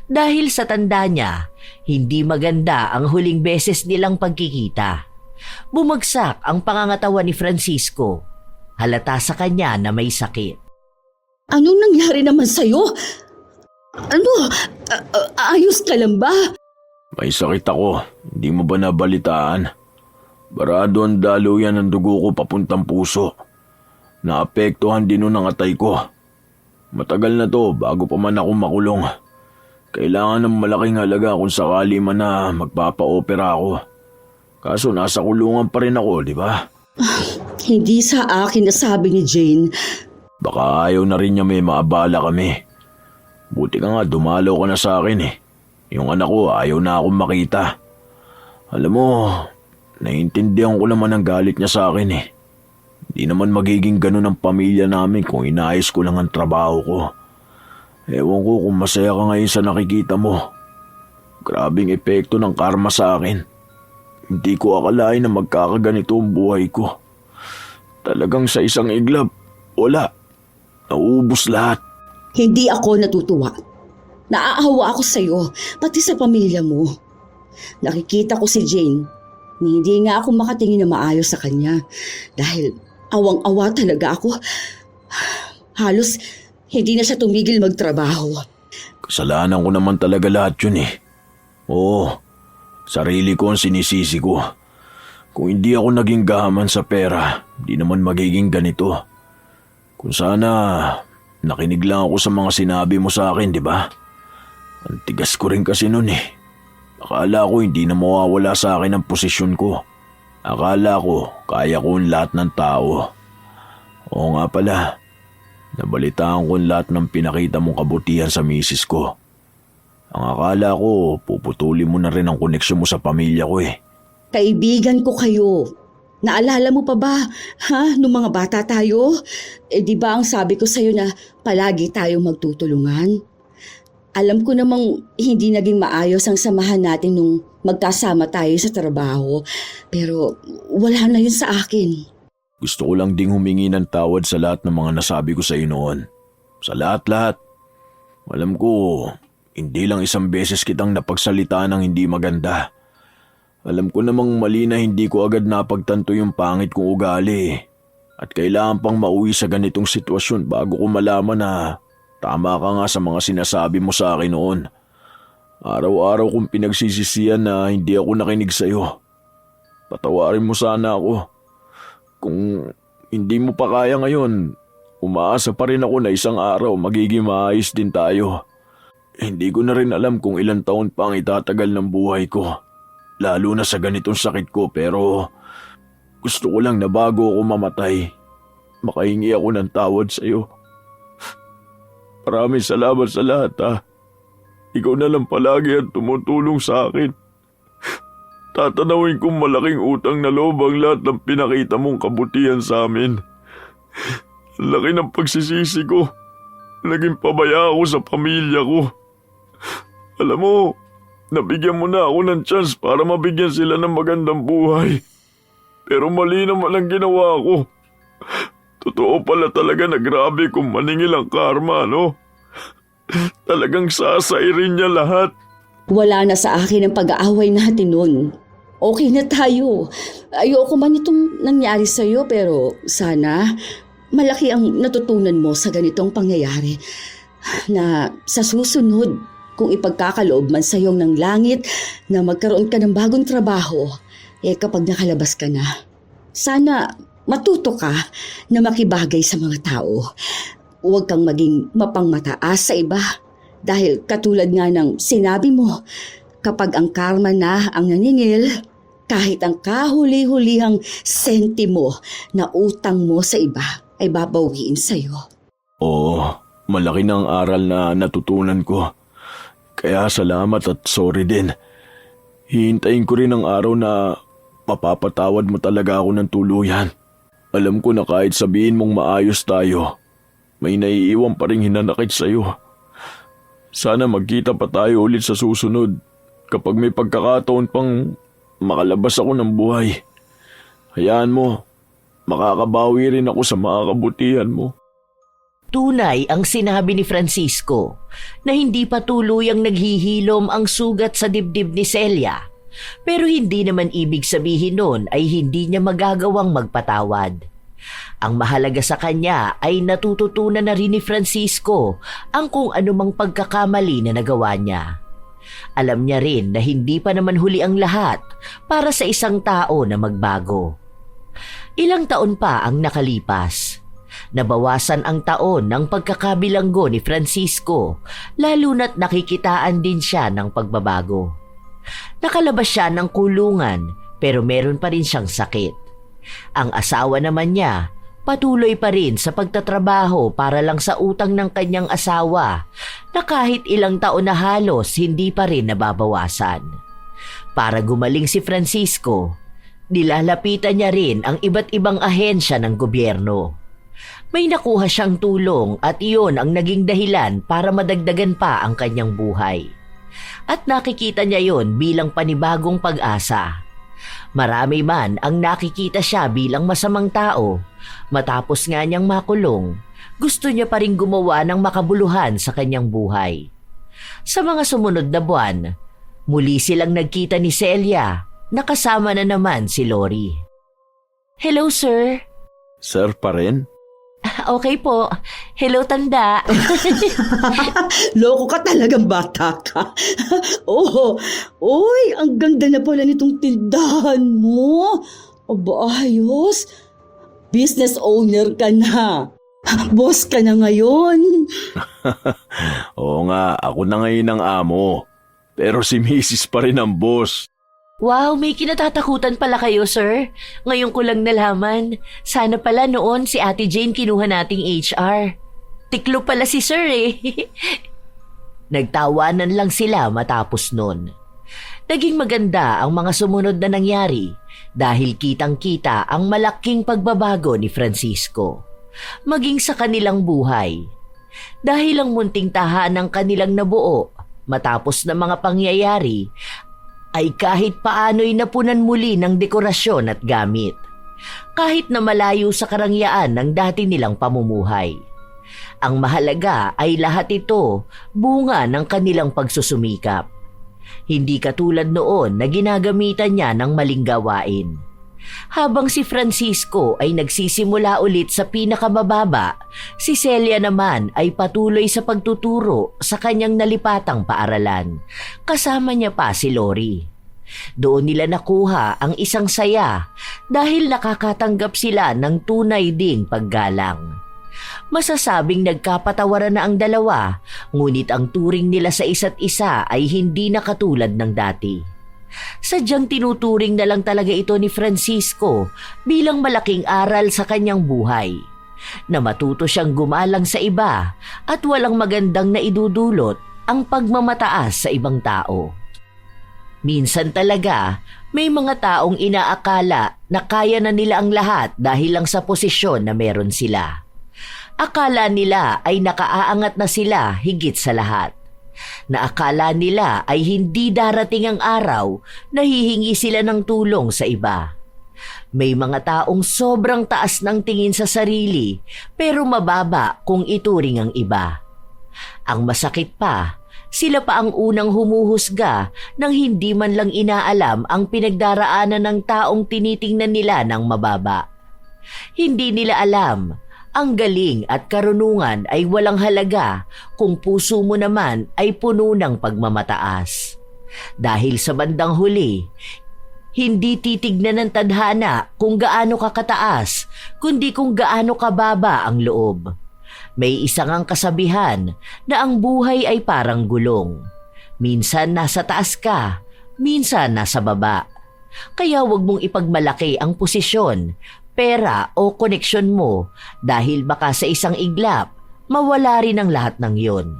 Dahil sa tanda niya, hindi maganda ang huling beses nilang pagkikita. Bumagsak ang pangangatawan ni Francisco. Halata sa kanya na may sakit. Anong nangyari naman sa'yo? Ano? Ayos ka lang ba? May sakit ako. Hindi mo ba nabalitaan? Barado ang daluyan ng dugo ko papuntang puso. Naapektuhan din nun ang atay ko. Matagal na to bago pa man ako makulong. Kailangan ng malaking halaga kung sakali man na magpapa-opera ako. Kaso nasa kulungan pa rin ako, di ba? Hindi sa akin nasabi ni Jane. Baka ayaw na rin niya may maabala kami. Buti ka nga dumalaw ka na sa akin Yung anak ko ayaw na akong makita. Alam mo, naiintindihan ko naman ang galit niya sa akin Hindi naman magiging ganun ang pamilya namin kung inaayos ko lang ang trabaho ko. Ewan ko kung masaya ka ngayon sa nakikita mo. Grabing epekto ng karma sa akin. Hindi ko akalain na magkakaganito ang buhay ko. Talagang sa isang iglap, wala. Naubos lahat. Hindi ako natutuwa. Naaawa ako sa'yo, pati sa pamilya mo. Nakikita ko si Jane. Hindi nga ako makatingin na maayos sa kanya. Dahil awang-awa talaga ako. Halos hindi na siya tumigil magtrabaho. Kasalanan ko naman talaga lahat yun Oo, Sarili ko ang sinisisi ko. Kung hindi ako naging gahaman sa pera, di naman magiging ganito. Kung sana nakinig lang ako sa mga sinabi mo sa akin, di ba? Ang tigas ko rin kasi nun eh. Akala ko hindi na mawawala sa akin ang posisyon ko. Akala ko kaya ko ang lahat ng tao. Oo nga pala, nabalitaan ko ang lahat ng pinakita mong kabutihan sa misis ko. Ang akala ko, puputuli mo na rin ang koneksyon mo sa pamilya ko eh. Kaibigan ko kayo. Naalala mo pa ba, nung mga bata tayo? Di ba ang sabi ko sa'yo na palagi tayong magtutulungan? Alam ko namang hindi naging maayos ang samahan natin nung magkasama tayo sa trabaho. Pero wala na yun sa akin. Gusto ko lang ding humingi ng tawad sa lahat ng mga nasabi ko sa iyo noon. Sa lahat-lahat. Alam ko, hindi lang isang beses kitang napagsalita ng hindi maganda. Alam ko namang mali na hindi ko agad napagtanto yung pangit kong ugali. At kailangan pang mauwi sa ganitong sitwasyon bago ko malaman na tama ka nga sa mga sinasabi mo sa akin noon. Araw-araw kong pinagsisisihan na hindi ako nakinig sa iyo. Patawarin mo sana ako. Kung hindi mo pa kaya ngayon, umaasa pa rin ako na isang araw magiging maayos din tayo. Hindi ko na rin alam kung ilang taon pa ang itatagal ng buhay ko. Lalo na sa ganitong sakit ko, pero gusto ko lang na bago ako mamatay, makahingi ako ng tawad sa iyo. Maraming salamat sa lahat ha. Ikaw na lang palagi ang tumutulong sa akin. Tatanawin kong malaking utang na loob ang lahat ng pinakita mong kabutihan sa amin. Laki ng pagsisisi ko. Naging pabaya ako sa pamilya ko. Alam mo, nabigyan mo na ako ng chance para mabigyan sila ng magandang buhay. Pero mali naman ang ginawa ko. Totoo pala talaga na grabe kung maningil ang karma, no? Talagang sasairin niya lahat. Wala na sa akin ang pag-aaway natin nun. Okay na tayo. Ayoko man itong nangyari sa'yo pero sana malaki ang natutunan mo sa ganitong pangyayari. Na sa susunod, kung ipagkakaloob man sa iyong ng langit na magkaroon ka ng bagong trabaho, kapag nakalabas ka na, sana matuto ka na makibagay sa mga tao. Huwag kang maging mapangmataas sa iba. Dahil katulad nga ng sinabi mo, kapag ang karma na ang naningil, kahit ang kahuli-hulihang sentimo na utang mo sa iba ay babawiin sa'yo. Oo, malaki na ang aral na natutunan ko. Kaya salamat at sorry din. Hihintayin ko rin ang araw na mapapatawad mo talaga ako ng tuluyan. Alam ko na kahit sabihin mong maayos tayo, may naiiwan pa rin hinanakit sa'yo. Sana magkita pa tayo ulit sa susunod kapag may pagkakataon pang makalabas ako ng buhay. Hayaan mo, makakabawi rin ako sa mga kabutihan mo. Tunay ang sinabi ni Francisco na hindi pa tuluyang naghihilom ang sugat sa dibdib ni Celia. Pero hindi naman ibig sabihin nun ay hindi niya magagawang magpatawad. Ang mahalaga sa kanya ay natututunan na rin ni Francisco ang kung anumang pagkakamali na nagawa niya. Alam niya rin na hindi pa naman huli ang lahat para sa isang tao na magbago. Ilang taon pa ang nakalipas. Nabawasan ang taon ng pagkakabilanggo ni Francisco, lalo na't nakikitaan din siya ng pagbabago. Nakalabas siya ng kulungan pero meron pa rin siyang sakit. Ang asawa naman niya, patuloy pa rin sa pagtatrabaho para lang sa utang ng kanyang asawa na kahit ilang taon na halos hindi pa rin nababawasan. Para gumaling si Francisco, nilalapitan niya rin ang iba't ibang ahensya ng gobyerno. May nakuha siyang tulong at iyon ang naging dahilan para madagdagan pa ang kanyang buhay. At nakikita niya yon bilang panibagong pag-asa. Marami man ang nakikita siya bilang masamang tao, matapos nga niyang makulong, gusto niya pa rin gumawa ng makabuluhan sa kanyang buhay. Sa mga sumunod na buwan, muli silang nagkita ni Celia, nakasama na naman si Lori. Hello, sir. Sir pa rin? Okay po, Hello, tanda. Loko ka talagang bata ka. Oh, oy, ang ganda na pala nitong tindahan mo. Aba, ayos. Business owner ka na. Boss ka na ngayon. Oo nga, ako na ngayon ang amo. Pero si Mrs. pa rin ang boss. Wow, may kinatatakutan pala kayo, sir. Ngayon ko lang nalaman. Sana pala noon si Ate Jane kinuha nating HR. Tiklo pala si sir eh. Nagtawanan lang sila matapos nun. Naging maganda ang mga sumunod na nangyari dahil kitang-kita ang malaking pagbabago ni Francisco. Maging sa kanilang buhay. Dahil ang munting tahanang kanilang nabuo matapos ng mga pangyayari ay kahit paano'y napunan muli ng dekorasyon at gamit. Kahit na malayo sa karangyaan ng dati nilang pamumuhay. Ang mahalaga ay lahat ito bunga ng kanilang pagsusumikap. Hindi katulad noon na ginagamitan niya ng maling gawain. Habang si Francisco ay nagsisimula ulit sa pinakamababa, si Celia naman ay patuloy sa pagtuturo sa kanyang nalipatang paaralan. Kasama niya pa si Lori. Doon nila nakuha ang isang saya dahil nakakatanggap sila ng tunay ding paggalang. Masasabing nagkapatawaran na ang dalawa, ngunit ang turing nila sa isa't isa ay hindi na katulad ng dati. Sadyang tinuturing na lang talaga ito ni Francisco bilang malaking aral sa kanyang buhay, na matuto siyang gumalang sa iba at walang magandang naidudulot ang pagmamataas sa ibang tao. Minsan talaga, may mga taong inaakala na kaya na nila ang lahat dahil lang sa posisyon na meron sila. Akala nila ay nakaaangat na sila higit sa lahat. Na akala nila ay hindi darating ang araw na hihingi sila ng tulong sa iba. May mga taong sobrang taas ng tingin sa sarili pero mababa kung ituring ang iba. Ang masakit pa, sila pa ang unang humuhusga nang hindi man lang inaalam ang pinagdaraanan ng taong tinitingnan nila ng mababa. Hindi nila alam, ang galing at karunungan ay walang halaga kung puso mo naman ay puno ng pagmamataas. Dahil sa bandang huli, hindi titignan ng tadhana kung gaano ka kataas, kundi kung gaano kababa ang loob. May isang ang kasabihan na ang buhay ay parang gulong. Minsan nasa taas ka, minsan nasa baba. Kaya wag mong ipagmalaki ang posisyon, pera o koneksyon mo dahil baka sa isang iglap, mawala rin ang lahat ng yon.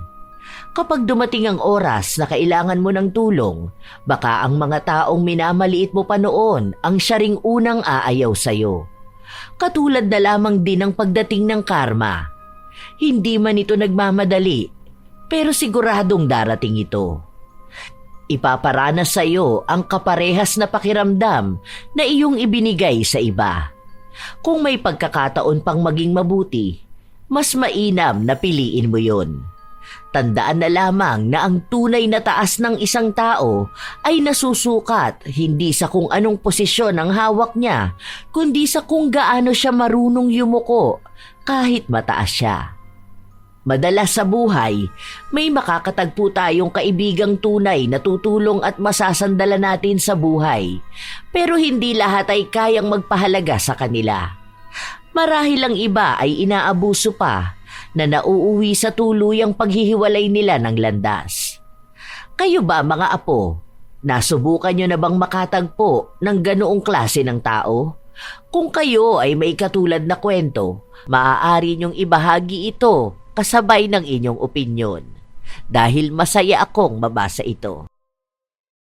Kapag dumating ang oras na kailangan mo ng tulong, baka ang mga taong minamaliit mo pa noon ang siya ring unang aayaw sa'yo. Katulad na lamang din ang pagdating ng karma. Hindi man ito nagmamadali, pero siguradong darating ito. Ipaparanas sa'yo ang kaparehas na pakiramdam na iyong ibinigay sa iba. Kung may pagkakataon pang maging mabuti, mas mainam na piliin mo yon. Tandaan na lamang na ang tunay na taas ng isang tao ay nasusukat hindi sa kung anong posisyon ang hawak niya, kundi sa kung gaano siya marunong yumuko kahit mataas siya. Madalas sa buhay, may makakatagpo tayong kaibigang tunay na tutulong at masasandala natin sa buhay. Pero hindi lahat ay kayang magpahalaga sa kanila. Marahil ang iba ay inaabuso pa na nauuwi sa tuluyang paghihiwalay nila ng landas. Kayo ba mga apo, nasubukan nyo na bang makatagpo ng ganoong klase ng tao? Kung kayo ay may katulad na kwento, maaari nyong ibahagi ito kasabay ng inyong opinyon. Dahil masaya akong mabasa ito.